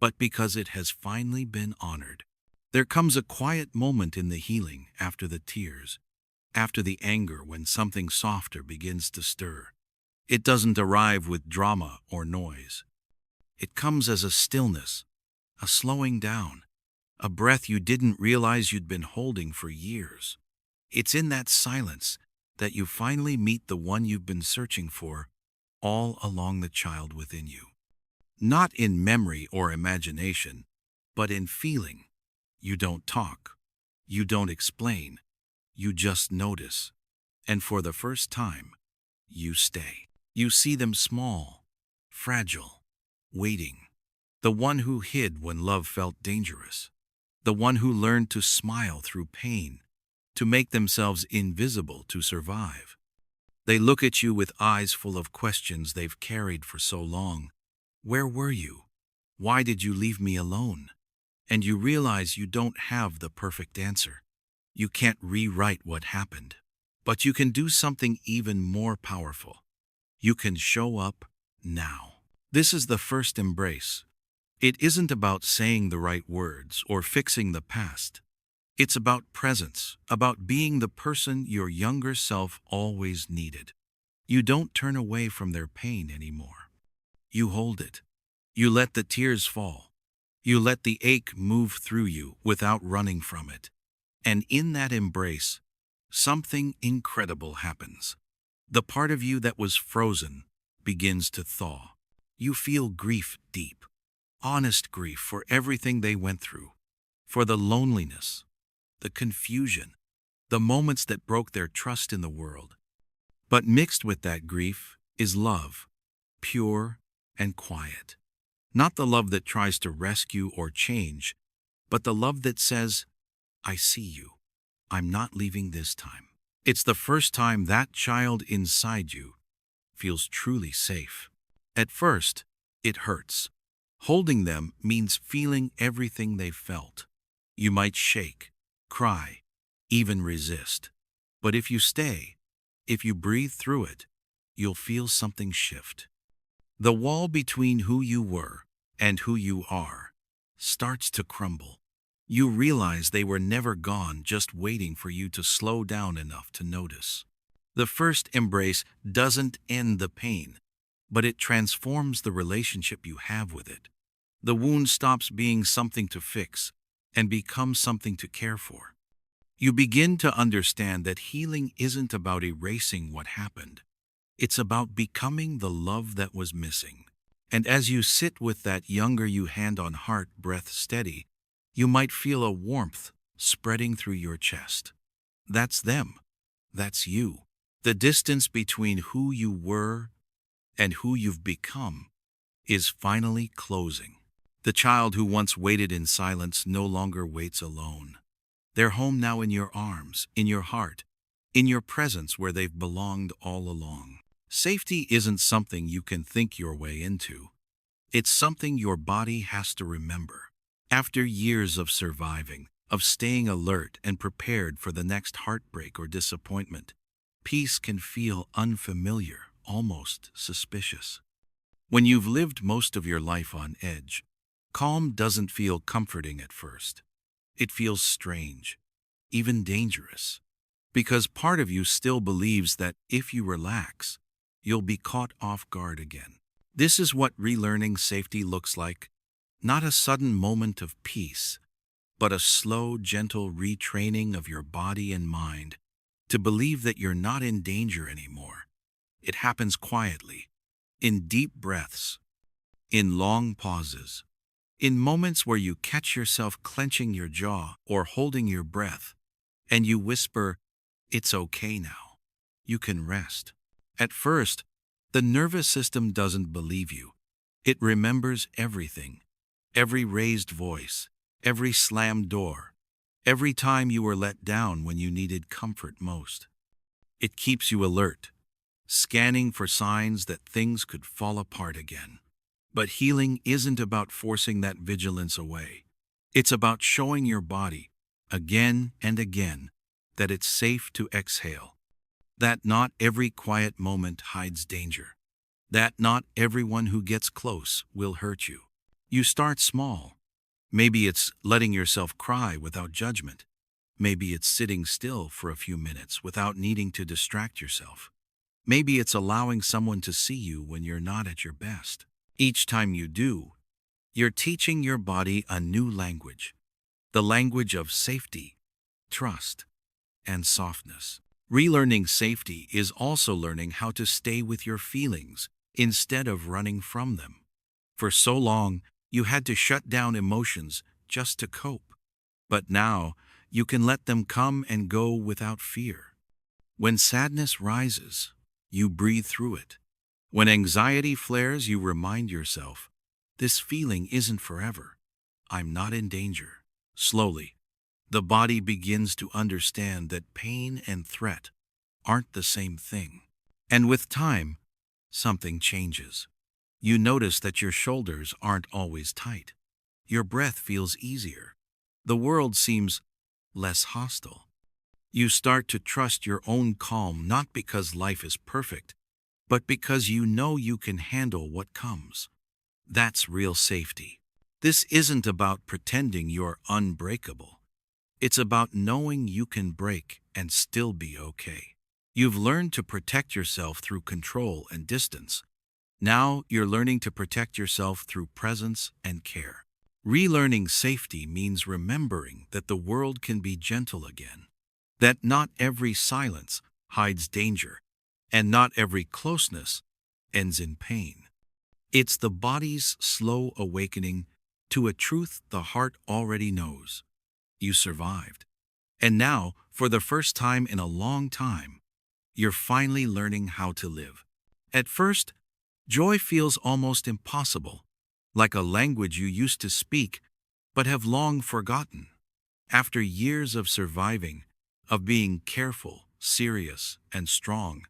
but because it has finally been honored. There comes a quiet moment in the healing after the tears, after the anger, when something softer begins to stir. It doesn't arrive with drama or noise. It comes as a stillness, a slowing down, a breath you didn't realize you'd been holding for years. It's in that silence that you finally meet the one you've been searching for all along, the child within you. Not in memory or imagination, but in feeling. You don't talk. You don't explain. You just notice. And for the first time, you stay. You see them small, fragile, waiting. The one who hid when love felt dangerous. The one who learned to smile through pain, to make themselves invisible to survive. They look at you with eyes full of questions they've carried for so long. Where were you? Why did you leave me alone? And you realize you don't have the perfect answer. You can't rewrite what happened. But you can do something even more powerful. You can show up now. This is the first embrace. It isn't about saying the right words or fixing the past. It's about presence, about being the person your younger self always needed. You don't turn away from their pain anymore. You hold it. You let the tears fall. You let the ache move through you without running from it. And in that embrace, something incredible happens. The part of you that was frozen begins to thaw. You feel grief deep, honest grief for everything they went through, for the loneliness, the confusion, the moments that broke their trust in the world. But mixed with that grief is love, pure and quiet. Not the love that tries to rescue or change, but the love that says, I see you. I'm not leaving this time. It's the first time that child inside you feels truly safe. At first, it hurts. Holding them means feeling everything they felt. You might shake, cry, even resist. But if you stay, if you breathe through it, you'll feel something shift. The wall between who you were and who you are starts to crumble. You realize they were never gone, just waiting for you to slow down enough to notice. The first embrace doesn't end the pain, but it transforms the relationship you have with it. The wound stops being something to fix and becomes something to care for. You begin to understand that healing isn't about erasing what happened. It's about becoming the love that was missing. And as you sit with that younger you, hand on heart, breath steady, you might feel a warmth spreading through your chest. That's them. That's you. The distance between who you were and who you've become is finally closing. The child who once waited in silence no longer waits alone. They're home now, in your arms, in your heart, in your presence, where they've belonged all along. Safety isn't something you can think your way into. It's something your body has to remember. After years of surviving, of staying alert and prepared for the next heartbreak or disappointment, peace can feel unfamiliar, almost suspicious. When you've lived most of your life on edge, calm doesn't feel comforting at first. It feels strange, even dangerous, because part of you still believes that if you relax, you'll be caught off guard again. This is what relearning safety looks like. Not a sudden moment of peace, but a slow, gentle retraining of your body and mind to believe that you're not in danger anymore. It happens quietly, in deep breaths, in long pauses, in moments where you catch yourself clenching your jaw or holding your breath, and you whisper, "It's okay now. You can rest." At first, the nervous system doesn't believe you. It remembers everything. Every raised voice, every slammed door, every time you were let down when you needed comfort most. It keeps you alert, scanning for signs that things could fall apart again. But healing isn't about forcing that vigilance away. It's about showing your body, again and again, that it's safe to exhale, that not every quiet moment hides danger, that not everyone who gets close will hurt you. You start small. Maybe it's letting yourself cry without judgment. Maybe it's sitting still for a few minutes without needing to distract yourself. Maybe it's allowing someone to see you when you're not at your best. Each time you do, you're teaching your body a new language, the language of safety, trust, and softness. Relearning safety is also learning how to stay with your feelings instead of running from them. For so long, you had to shut down emotions just to cope. But now, you can let them come and go without fear. When sadness rises, you breathe through it. When anxiety flares, you remind yourself, this feeling isn't forever. I'm not in danger. Slowly, the body begins to understand that pain and threat aren't the same thing. And with time, something changes. You notice that your shoulders aren't always tight. Your breath feels easier. The world seems less hostile. You start to trust your own calm not because life is perfect, but because you know you can handle what comes. That's real safety. This isn't about pretending you're unbreakable. It's about knowing you can break and still be okay. You've learned to protect yourself through control and distance. Now you're learning to protect yourself through presence and care. Relearning safety means remembering that the world can be gentle again, that not every silence hides danger, and not every closeness ends in pain. It's the body's slow awakening to a truth the heart already knows. You survived. And now, for the first time in a long time, you're finally learning how to live. At first, joy feels almost impossible, like a language you used to speak but have long forgotten. After years of surviving, of being careful, serious, and strong,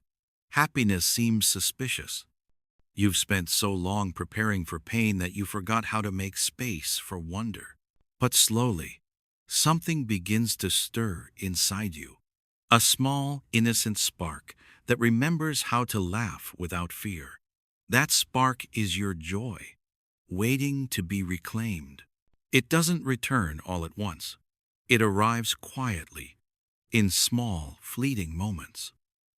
happiness seems suspicious. You've spent so long preparing for pain that you forgot how to make space for wonder. But slowly, something begins to stir inside you. A small, innocent spark that remembers how to laugh without fear. That spark is your joy, waiting to be reclaimed. It doesn't return all at once. It arrives quietly, in small, fleeting moments.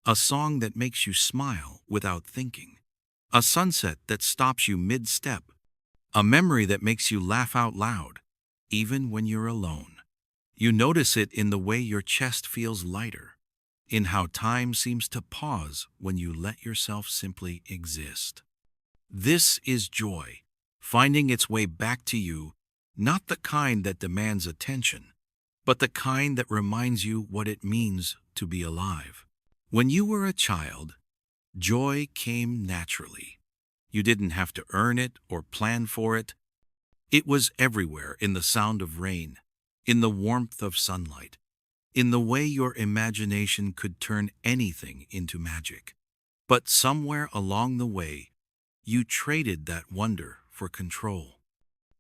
A song that makes you smile without thinking. A sunset that stops you mid-step. A memory that makes you laugh out loud, even when you're alone. You notice it in the way your chest feels lighter, in how time seems to pause when you let yourself simply exist. This is joy, finding its way back to you, not the kind that demands attention, but the kind that reminds you what it means to be alive. When you were a child, joy came naturally. You didn't have to earn it or plan for it. It was everywhere, in the sound of rain, in the warmth of sunlight, in the way your imagination could turn anything into magic. But somewhere along the way, you traded that wonder for control.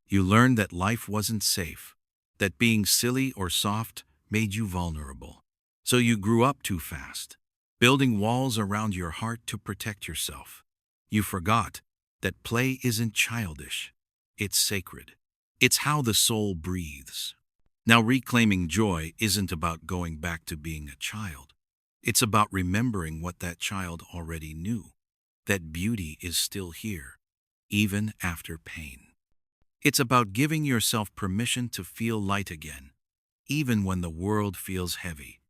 You learned that life wasn't safe, that being silly or soft made you vulnerable. So you grew up too fast, building walls around your heart to protect yourself. You forgot that play isn't childish, it's sacred. It's how the soul breathes. Now, reclaiming joy isn't about going back to being a child. It's about remembering what that child already knew, that beauty is still here, even after pain. It's about giving yourself permission to feel light again, even when the world feels heavy.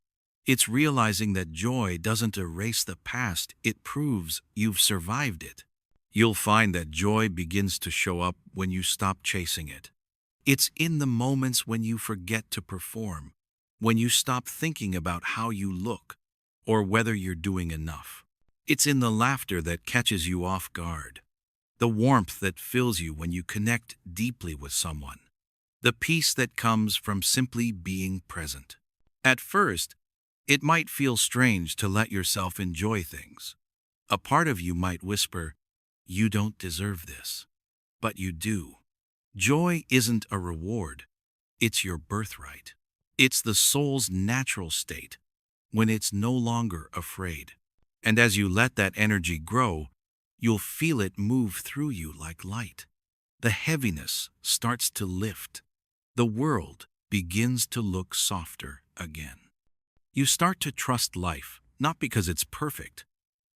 It's realizing that joy doesn't erase the past, it proves you've survived it. You'll find that joy begins to show up when you stop chasing it. It's in the moments when you forget to perform, when you stop thinking about how you look or whether you're doing enough. It's in the laughter that catches you off guard, the warmth that fills you when you connect deeply with someone, the peace that comes from simply being present. At first, it might feel strange to let yourself enjoy things. A part of you might whisper, "You don't deserve this." But you do. Joy isn't a reward, it's your birthright. It's the soul's natural state, when it's no longer afraid. And as you let that energy grow, you'll feel it move through you like light. The heaviness starts to lift. The world begins to look softer again. You start to trust life, not because it's perfect,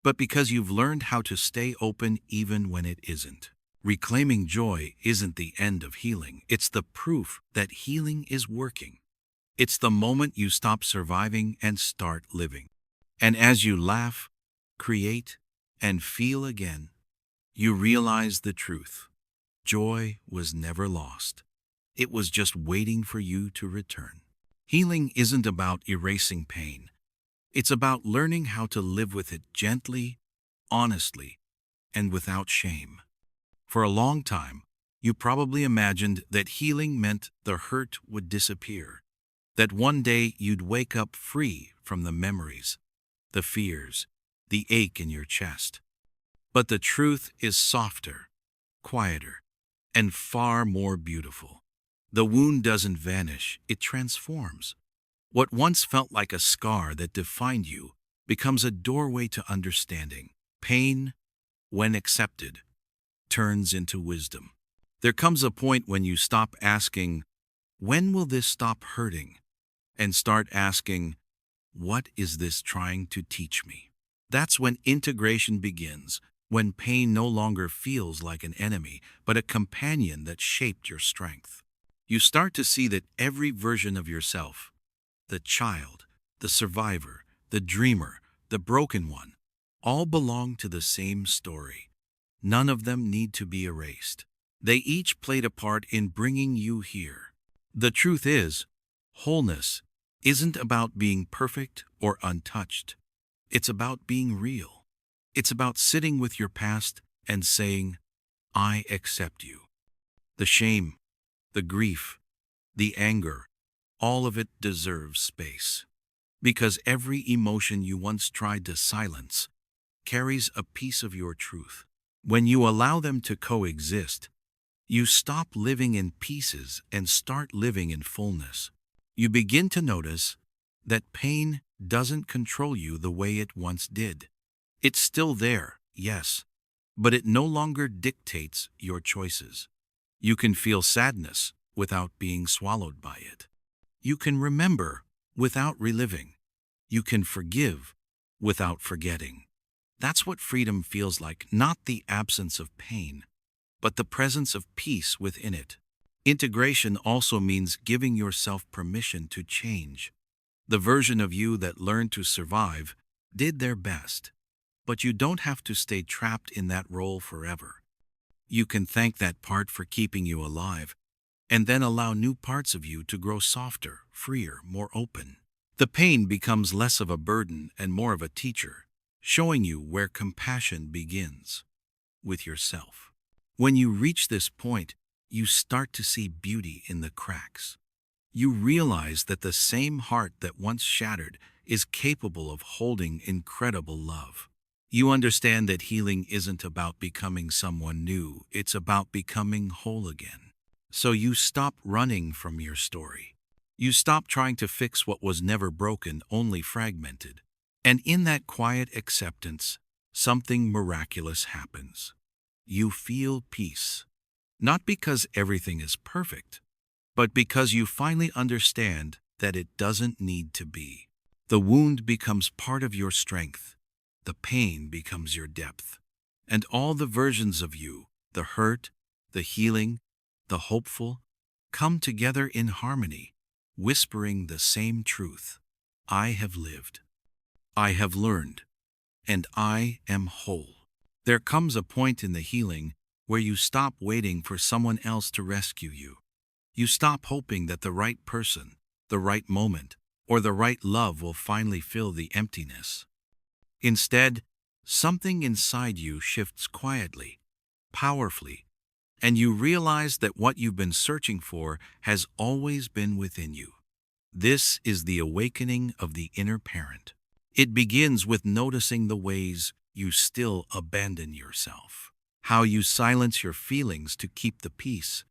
but because you've learned how to stay open even when it isn't. Reclaiming joy isn't the end of healing, it's the proof that healing is working. It's the moment you stop surviving and start living. And as you laugh, create, and feel again, you realize the truth. Joy was never lost. It was just waiting for you to return. Healing isn't about erasing pain. It's about learning how to live with it gently, honestly, and without shame. For a long time, you probably imagined that healing meant the hurt would disappear, that one day you'd wake up free from the memories, the fears, the ache in your chest. But the truth is softer, quieter, and far more beautiful. The wound doesn't vanish, it transforms. What once felt like a scar that defined you becomes a doorway to understanding. Pain, when accepted, turns into wisdom. There comes a point when you stop asking, "When will this stop hurting?" and start asking, "What is this trying to teach me?" That's when integration begins, when pain no longer feels like an enemy, but a companion that shaped your strength. You start to see that every version of yourself, the child, the survivor, the dreamer, the broken one, all belong to the same story. None of them need to be erased. They each played a part in bringing you here. The truth is, wholeness isn't about being perfect or untouched. It's about being real. It's about sitting with your past and saying, "I accept you." The shame, the grief, the anger, all of it deserves space. Because every emotion you once tried to silence carries a piece of your truth. When you allow them to coexist, you stop living in pieces and start living in fullness. You begin to notice that pain doesn't control you the way it once did. It's still there, yes, but it no longer dictates your choices. You can feel sadness without being swallowed by it. You can remember without reliving. You can forgive without forgetting. That's what freedom feels like, not the absence of pain, but the presence of peace within it. Integration also means giving yourself permission to change. The version of you that learned to survive did their best, but you don't have to stay trapped in that role forever. You can thank that part for keeping you alive, and then allow new parts of you to grow softer, freer, more open. The pain becomes less of a burden and more of a teacher, showing you where compassion begins, with yourself. When you reach this point, you start to see beauty in the cracks. You realize that the same heart that once shattered is capable of holding incredible love. You understand that healing isn't about becoming someone new, it's about becoming whole again. So you stop running from your story. You stop trying to fix what was never broken, only fragmented. And in that quiet acceptance, something miraculous happens. You feel peace. Not because everything is perfect, but because you finally understand that it doesn't need to be. The wound becomes part of your strength. The pain becomes your depth. And all the versions of you, the hurt, the healing, the hopeful, come together in harmony, whispering the same truth. I have lived. I have learned. And I am whole. There comes a point in the healing where you stop waiting for someone else to rescue you. You stop hoping that the right person, the right moment, or the right love will finally fill the emptiness. Instead, something inside you shifts quietly, powerfully, and you realize that what you've been searching for has always been within you. This is the awakening of the inner parent. It begins with noticing the ways you still abandon yourself, how you silence your feelings to keep the peace,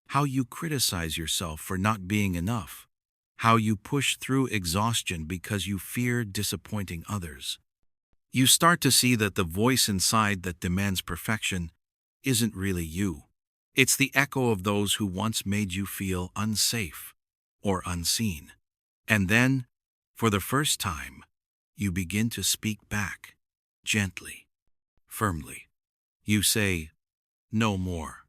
how you criticize yourself for not being enough, how you push through exhaustion because you fear disappointing others. You start to see that the voice inside that demands perfection isn't really you. It's the echo of those who once made you feel unsafe or unseen. And then, for the first time, you begin to speak back, gently, firmly. You say, "No more.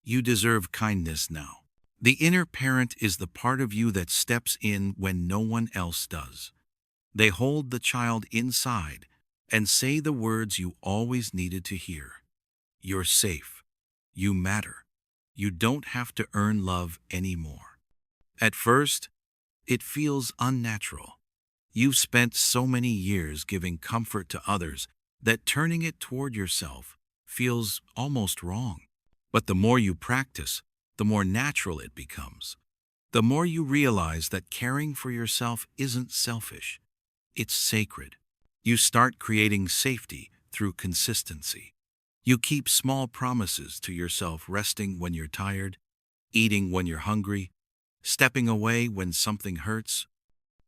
You deserve kindness now." The inner parent is the part of you that steps in when no one else does. They hold the child inside and say the words you always needed to hear. You're safe. You matter. You don't have to earn love anymore. At first, it feels unnatural. You've spent so many years giving comfort to others that turning it toward yourself feels almost wrong. But the more you practice, the more natural it becomes. The more you realize that caring for yourself isn't selfish, it's sacred. You start creating safety through consistency. You keep small promises to yourself, resting when you're tired, eating when you're hungry, stepping away when something hurts.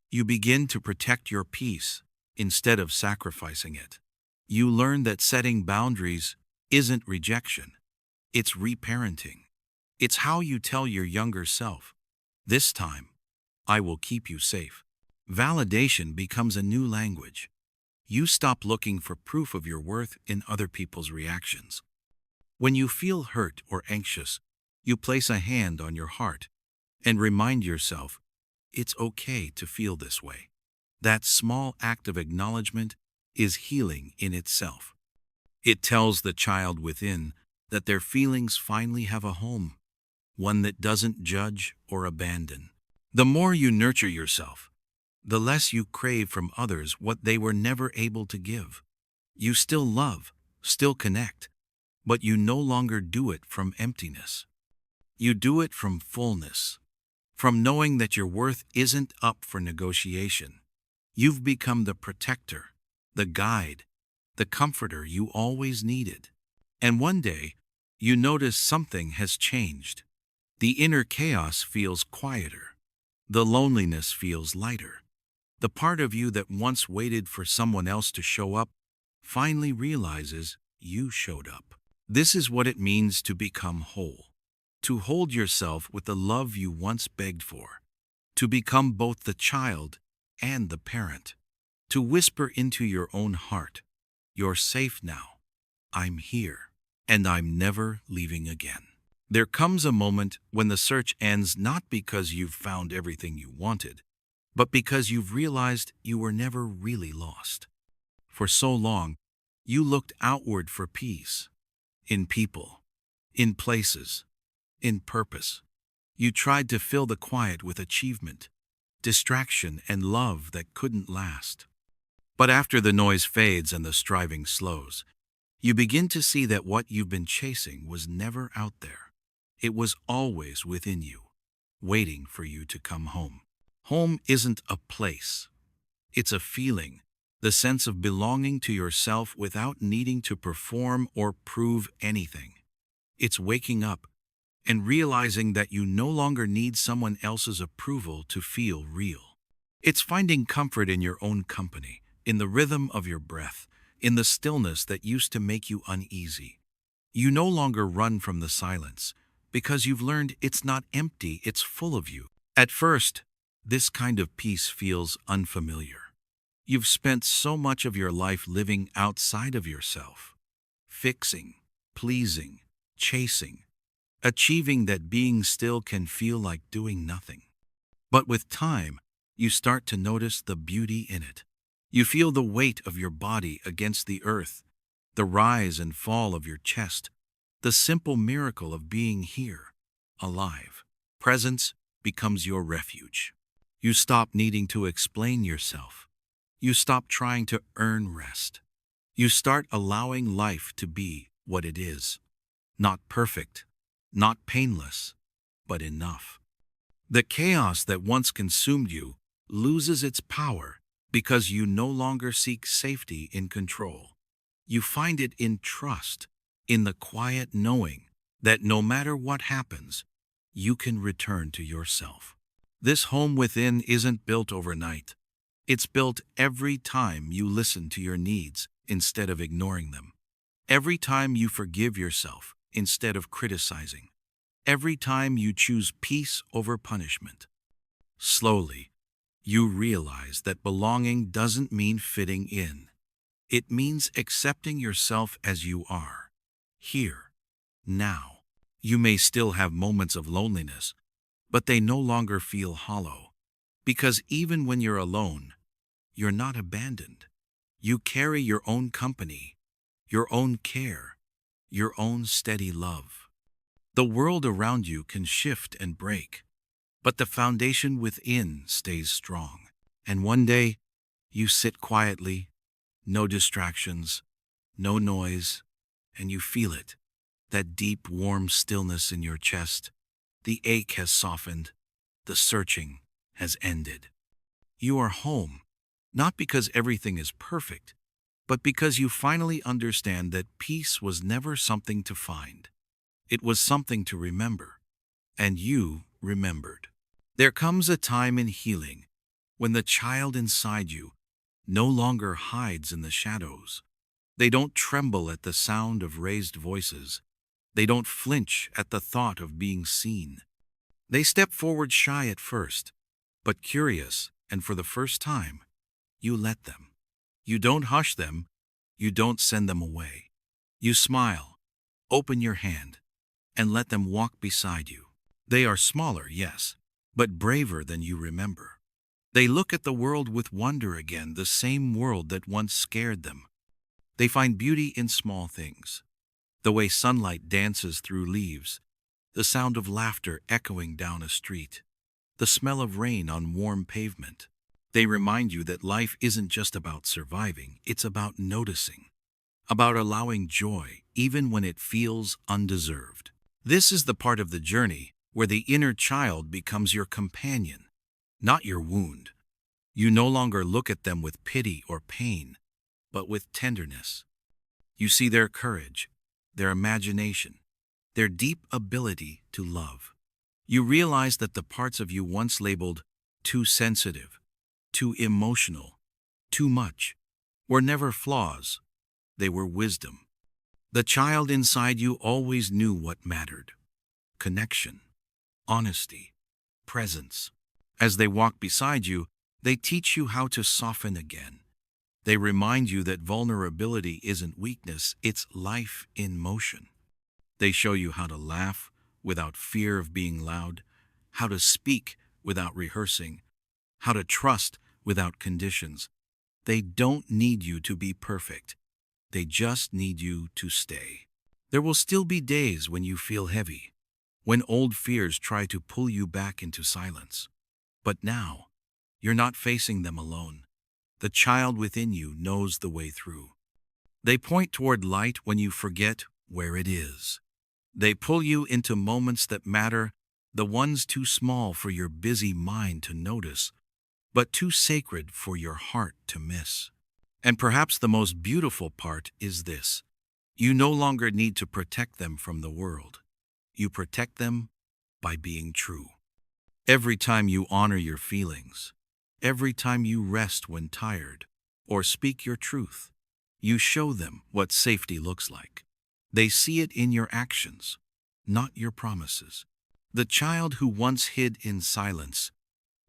You begin to protect your peace instead of sacrificing it. You learn that setting boundaries isn't rejection, it's reparenting. It's how you tell your younger self, "This time, I will keep you safe." Validation becomes a new language. You stop looking for proof of your worth in other people's reactions. When you feel hurt or anxious, you place a hand on your heart and remind yourself, it's okay to feel this way. That small act of acknowledgement is healing in itself. It tells the child within that their feelings finally have a home, one that doesn't judge or abandon. The more you nurture yourself, the less you crave from others what they were never able to give. You still love, still connect, but you no longer do it from emptiness. You do it from fullness, from knowing that your worth isn't up for negotiation. You've become the protector, the guide, the comforter you always needed. And one day, you notice something has changed. The inner chaos feels quieter. The loneliness feels lighter. The part of you that once waited for someone else to show up finally realizes you showed up. This is what it means to become whole. To hold yourself with the love you once begged for. To become both the child and the parent. To whisper into your own heart, "You're safe now. I'm here, and I'm never leaving again." There comes a moment when the search ends, not because you've found everything you wanted, but because you've realized you were never really lost. For so long, you looked outward for peace. In people, in places, in purpose. You tried to fill the quiet with achievement, distraction, and love that couldn't last. But after the noise fades and the striving slows, you begin to see that what you've been chasing was never out there. It was always within you, waiting for you to come home. Home isn't a place. It's a feeling, the sense of belonging to yourself without needing to perform or prove anything. It's waking up and realizing that you no longer need someone else's approval to feel real. It's finding comfort in your own company, in the rhythm of your breath, in the stillness that used to make you uneasy. You no longer run from the silence, because you've learned it's not empty, it's full of you. At first, this kind of peace feels unfamiliar. You've spent so much of your life living outside of yourself, fixing, pleasing, chasing, achieving, that being still can feel like doing nothing. But with time, you start to notice the beauty in it. You feel the weight of your body against the earth, the rise and fall of your chest, the simple miracle of being here, alive. Presence becomes your refuge. You stop needing to explain yourself. You stop trying to earn rest. You start allowing life to be what it is. Not perfect, not painless, but enough. The chaos that once consumed you loses its power because you no longer seek safety in control. You find it in trust, in the quiet knowing that no matter what happens, you can return to yourself. This home within isn't built overnight. It's built every time you listen to your needs instead of ignoring them. Every time you forgive yourself instead of criticizing. Every time you choose peace over punishment. Slowly, you realize that belonging doesn't mean fitting in. It means accepting yourself as you are. Here, now. You may still have moments of loneliness, but they no longer feel hollow. Because even when you're alone, you're not abandoned. You carry your own company, your own care, your own steady love. The world around you can shift and break, but the foundation within stays strong. And one day, you sit quietly, no distractions, no noise, and you feel it, that deep, warm stillness in your chest. The ache has softened, the searching has ended. You are home, not because everything is perfect, but because you finally understand that peace was never something to find. It was something to remember, and you remembered. There comes a time in healing when the child inside you no longer hides in the shadows. They don't tremble at the sound of raised voices. They don't flinch at the thought of being seen. They step forward shy at first, but curious, and for the first time, you let them. You don't hush them. You don't send them away. You smile, open your hand, and let them walk beside you. They are smaller, yes, but braver than you remember. They look at the world with wonder again, the same world that once scared them. They find beauty in small things. The way sunlight dances through leaves, the sound of laughter echoing down a street, the smell of rain on warm pavement. They remind you that life isn't just about surviving, it's about noticing, about allowing joy even when it feels undeserved. This is the part of the journey where the inner child becomes your companion, not your wound. You no longer look at them with pity or pain, but with tenderness. You see their courage, their imagination, their deep ability to love. You realize that the parts of you once labeled too sensitive, too emotional, too much, were never flaws. They were wisdom. The child inside you always knew what mattered: connection, honesty, presence. As they walk beside you, they teach you how to soften again. They remind you that vulnerability isn't weakness, it's life in motion. They show you how to laugh without fear of being loud, how to speak without rehearsing, how to trust without conditions. They don't need you to be perfect. They just need you to stay. There will still be days when you feel heavy, when old fears try to pull you back into silence. But now, you're not facing them alone. The child within you knows the way through. They point toward light when you forget where it is. They pull you into moments that matter, the ones too small for your busy mind to notice, but too sacred for your heart to miss. And perhaps the most beautiful part is this: you no longer need to protect them from the world. You protect them by being true. Every time you honor your feelings, every time you rest when tired, or speak your truth, you show them what safety looks like. They see it in your actions, not your promises. The child who once hid in silence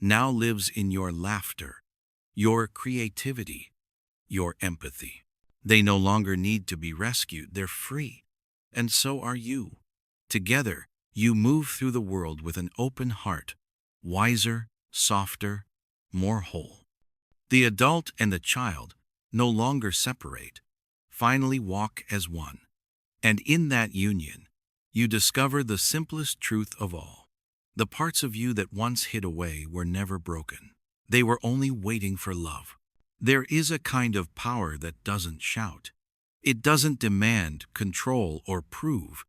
now lives in your laughter, your creativity, your empathy. They no longer need to be rescued, they're free. And so are you. Together, you move through the world with an open heart, wiser, softer, more whole. The adult and the child no longer separate, finally walk as one. And in that union, you discover the simplest truth of all. The parts of you that once hid away were never broken. They were only waiting for love. There is a kind of power that doesn't shout. It doesn't demand, control, or prove.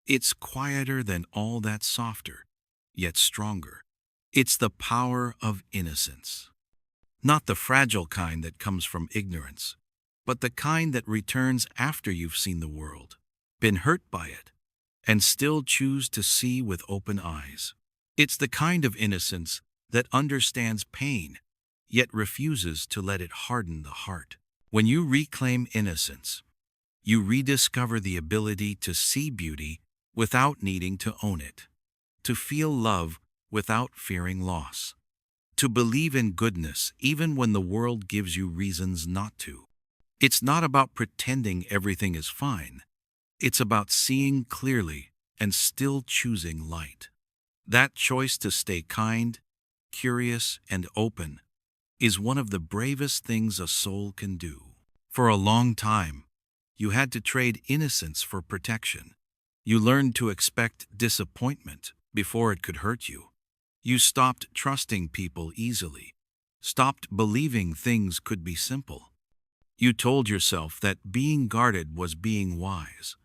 It's quieter than all that, softer, yet stronger. It's the power of innocence. Not the fragile kind that comes from ignorance, but the kind that returns after you've seen the world, been hurt by it, and still choose to see with open eyes. It's the kind of innocence that understands pain, yet refuses to let it harden the heart. When you reclaim innocence, you rediscover the ability to see beauty without needing to own it, to feel love without fearing loss, to believe in goodness even when the world gives you reasons not to. It's not about pretending everything is fine. It's about seeing clearly and still choosing light. That choice to stay kind, curious, and open is one of the bravest things a soul can do. For a long time, you had to trade innocence for protection. You learned to expect disappointment before it could hurt you. You stopped trusting people easily, stopped believing things could be simple. You told yourself that being guarded was being wise.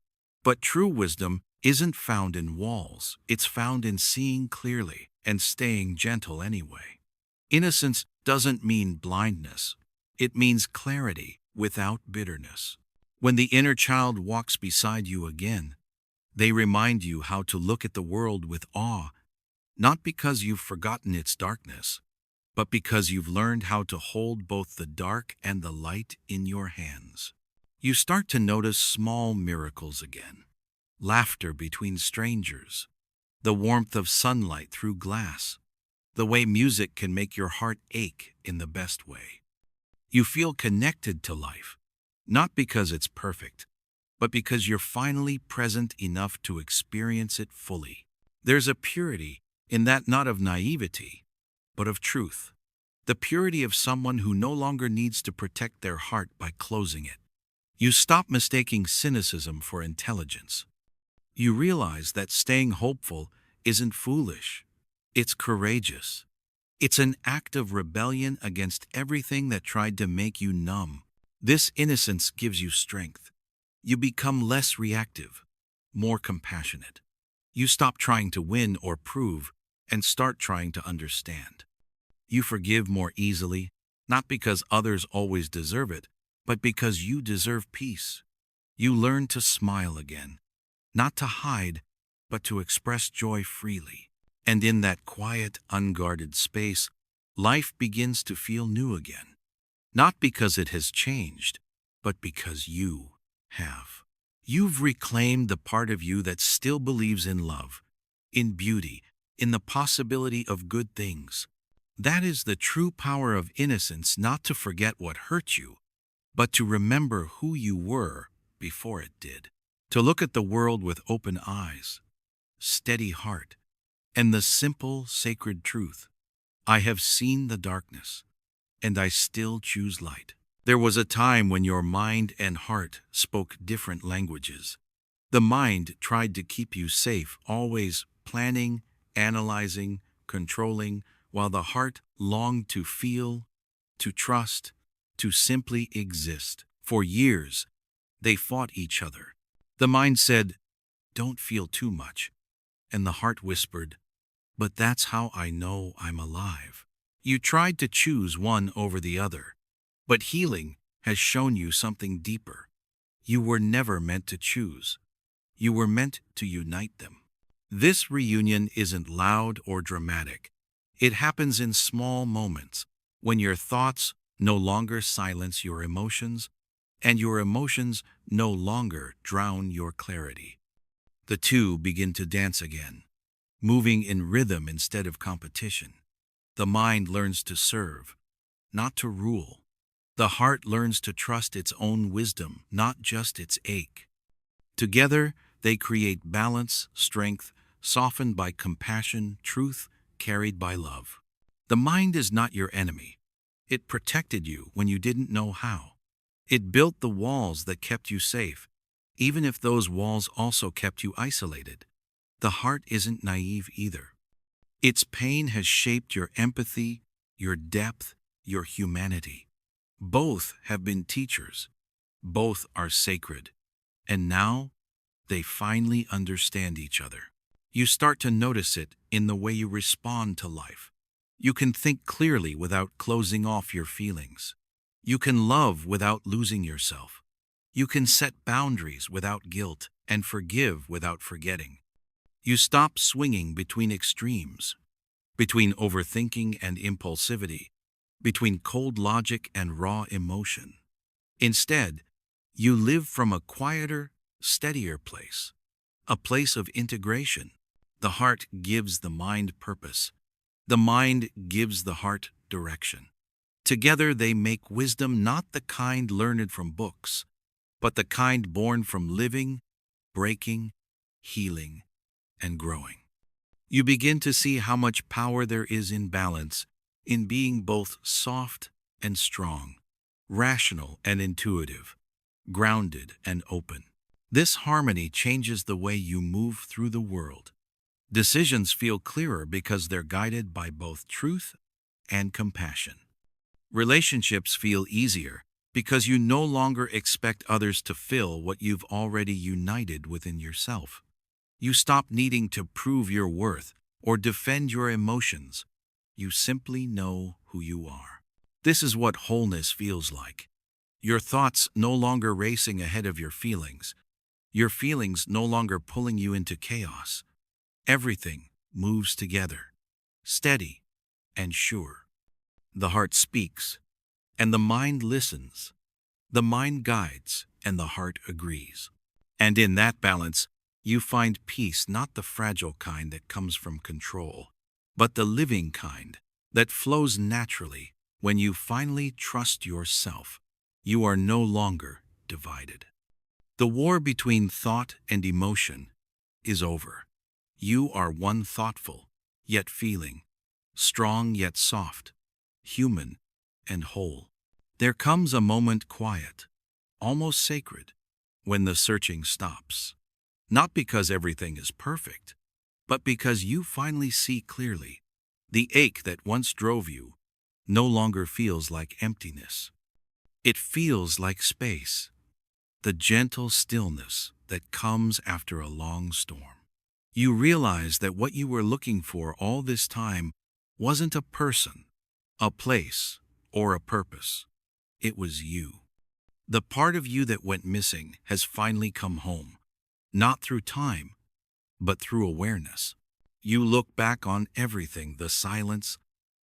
But true wisdom isn't found in walls, it's found in seeing clearly and staying gentle anyway. Innocence doesn't mean blindness, it means clarity without bitterness. When the inner child walks beside you again, they remind you how to look at the world with awe, not because you've forgotten its darkness, but because you've learned how to hold both the dark and the light in your hands. You start to notice small miracles again. Laughter between strangers, the warmth of sunlight through glass, the way music can make your heart ache in the best way. You feel connected to life, not because it's perfect, but because you're finally present enough to experience it fully. There's a purity in that, not of naivety, but of truth. The purity of someone who no longer needs to protect their heart by closing it. You stop mistaking cynicism for intelligence. You realize that staying hopeful isn't foolish, it's courageous. It's an act of rebellion against everything that tried to make you numb. This innocence gives you strength. You become less reactive, more compassionate. You stop trying to win or prove and start trying to understand. You forgive more easily, not because others always deserve it, but because you deserve peace. You learn to smile again, not to hide, but to express joy freely. And in that quiet, unguarded space, life begins to feel new again. Not because it has changed, but because you have. You've reclaimed the part of you that still believes in love, in beauty, in the possibility of good things. That is the true power of innocence, not to forget what hurt you, but to remember who you were before it did. To look at the world with open eyes, steady heart, and the simple, sacred truth. I have seen the darkness, and I still choose light. There was a time when your mind and heart spoke different languages. The mind tried to keep you safe, always planning, analyzing, controlling, while the heart longed to feel, to trust, to simply exist. For years, they fought each other. The mind said, "Don't feel too much," and the heart whispered, "But that's how I know I'm alive." You tried to choose one over the other, but healing has shown you something deeper. You were never meant to choose. You were meant to unite them. This reunion isn't loud or dramatic. It happens in small moments, when your thoughts no longer silence your emotions, and your emotions no longer drown your clarity. The two begin to dance again, moving in rhythm instead of competition. The mind learns to serve, not to rule. The heart learns to trust its own wisdom, not just its ache. Together, they create balance, strength, softened by compassion, truth, carried by love. The mind is not your enemy. It protected you when you didn't know how. It built the walls that kept you safe, even if those walls also kept you isolated. The heart isn't naive either. Its pain has shaped your empathy, your depth, your humanity. Both have been teachers. Both are sacred. And now, they finally understand each other. You start to notice it in the way you respond to life. You can think clearly without closing off your feelings. You can love without losing yourself. You can set boundaries without guilt and forgive without forgetting. You stop swinging between extremes, between overthinking and impulsivity, between cold logic and raw emotion. Instead, you live from a quieter, steadier place, a place of integration. The heart gives the mind purpose. The mind gives the heart direction. Together they make wisdom not the kind learned from books, but the kind born from living, breaking, healing, and growing. You begin to see how much power there is in balance, in being both soft and strong, rational and intuitive, grounded and open. This harmony changes the way you move through the world. Decisions feel clearer because they're guided by both truth and compassion. Relationships feel easier because you no longer expect others to fill what you've already united within yourself. You stop needing to prove your worth or defend your emotions. You simply know who you are. This is what wholeness feels like. Your thoughts no longer racing ahead of your feelings no longer pulling you into chaos. Everything moves together, steady and sure. The heart speaks, and the mind listens. The mind guides, and the heart agrees. And in that balance, you find peace, not the fragile kind that comes from control, but the living kind that flows naturally when you finally trust yourself. You are no longer divided. The war between thought and emotion is over. You are one, thoughtful, yet feeling, strong yet soft, human and whole. There comes a moment quiet, almost sacred, when the searching stops. Not because everything is perfect, but because you finally see clearly. The ache that once drove you no longer feels like emptiness. It feels like space, the gentle stillness that comes after a long storm. You realize that what you were looking for all this time wasn't a person, a place, or a purpose. It was you. The part of you that went missing has finally come home, not through time, but through awareness. You look back on everything, the silence,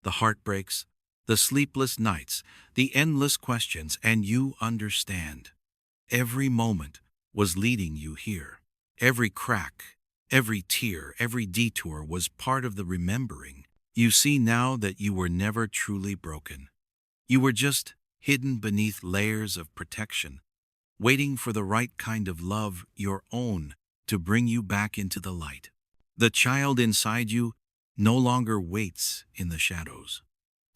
the heartbreaks, the sleepless nights, the endless questions, and you understand. Every moment was leading you here. Every crack, every tear, every detour was part of the remembering. You see now that you were never truly broken. You were just hidden beneath layers of protection, waiting for the right kind of love, your own, to bring you back into the light. The child inside you no longer waits in the shadows.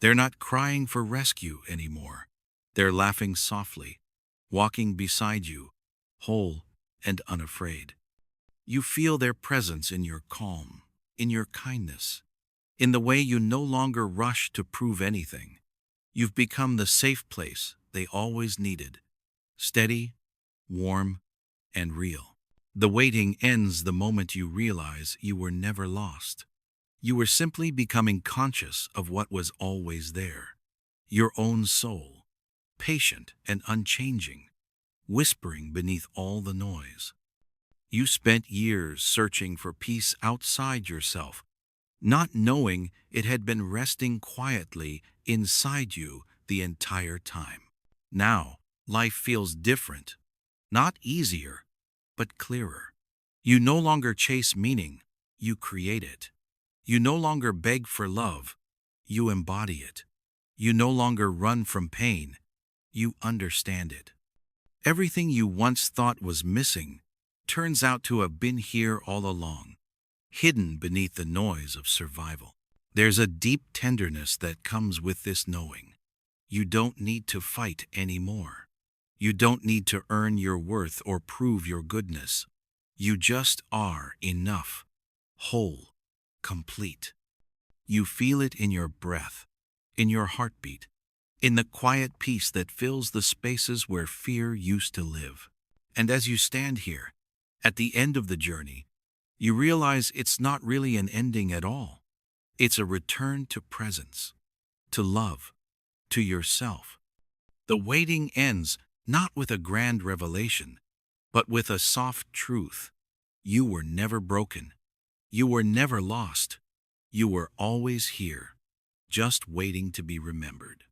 They're not crying for rescue anymore. They're laughing softly, walking beside you, whole and unafraid. You feel their presence in your calm, in your kindness, in the way you no longer rush to prove anything. You've become the safe place they always needed, steady, warm, and real. The waiting ends the moment you realize you were never lost. You were simply becoming conscious of what was always there. Your own soul, patient and unchanging, whispering beneath all the noise. You spent years searching for peace outside yourself, not knowing it had been resting quietly inside you the entire time. Now, life feels different, not easier, but clearer. You no longer chase meaning, you create it. You no longer beg for love, you embody it. You no longer run from pain, you understand it. Everything you once thought was missing turns out to have been here all along, hidden beneath the noise of survival. There's a deep tenderness that comes with this knowing. You don't need to fight anymore. You don't need to earn your worth or prove your goodness. You just are enough, whole, complete. You feel it in your breath, in your heartbeat, in the quiet peace that fills the spaces where fear used to live. And as you stand here, at the end of the journey, you realize it's not really an ending at all. It's a return to presence, to love, to yourself. The waiting ends not with a grand revelation, but with a soft truth. You were never broken. You were never lost. You were always here, just waiting to be remembered.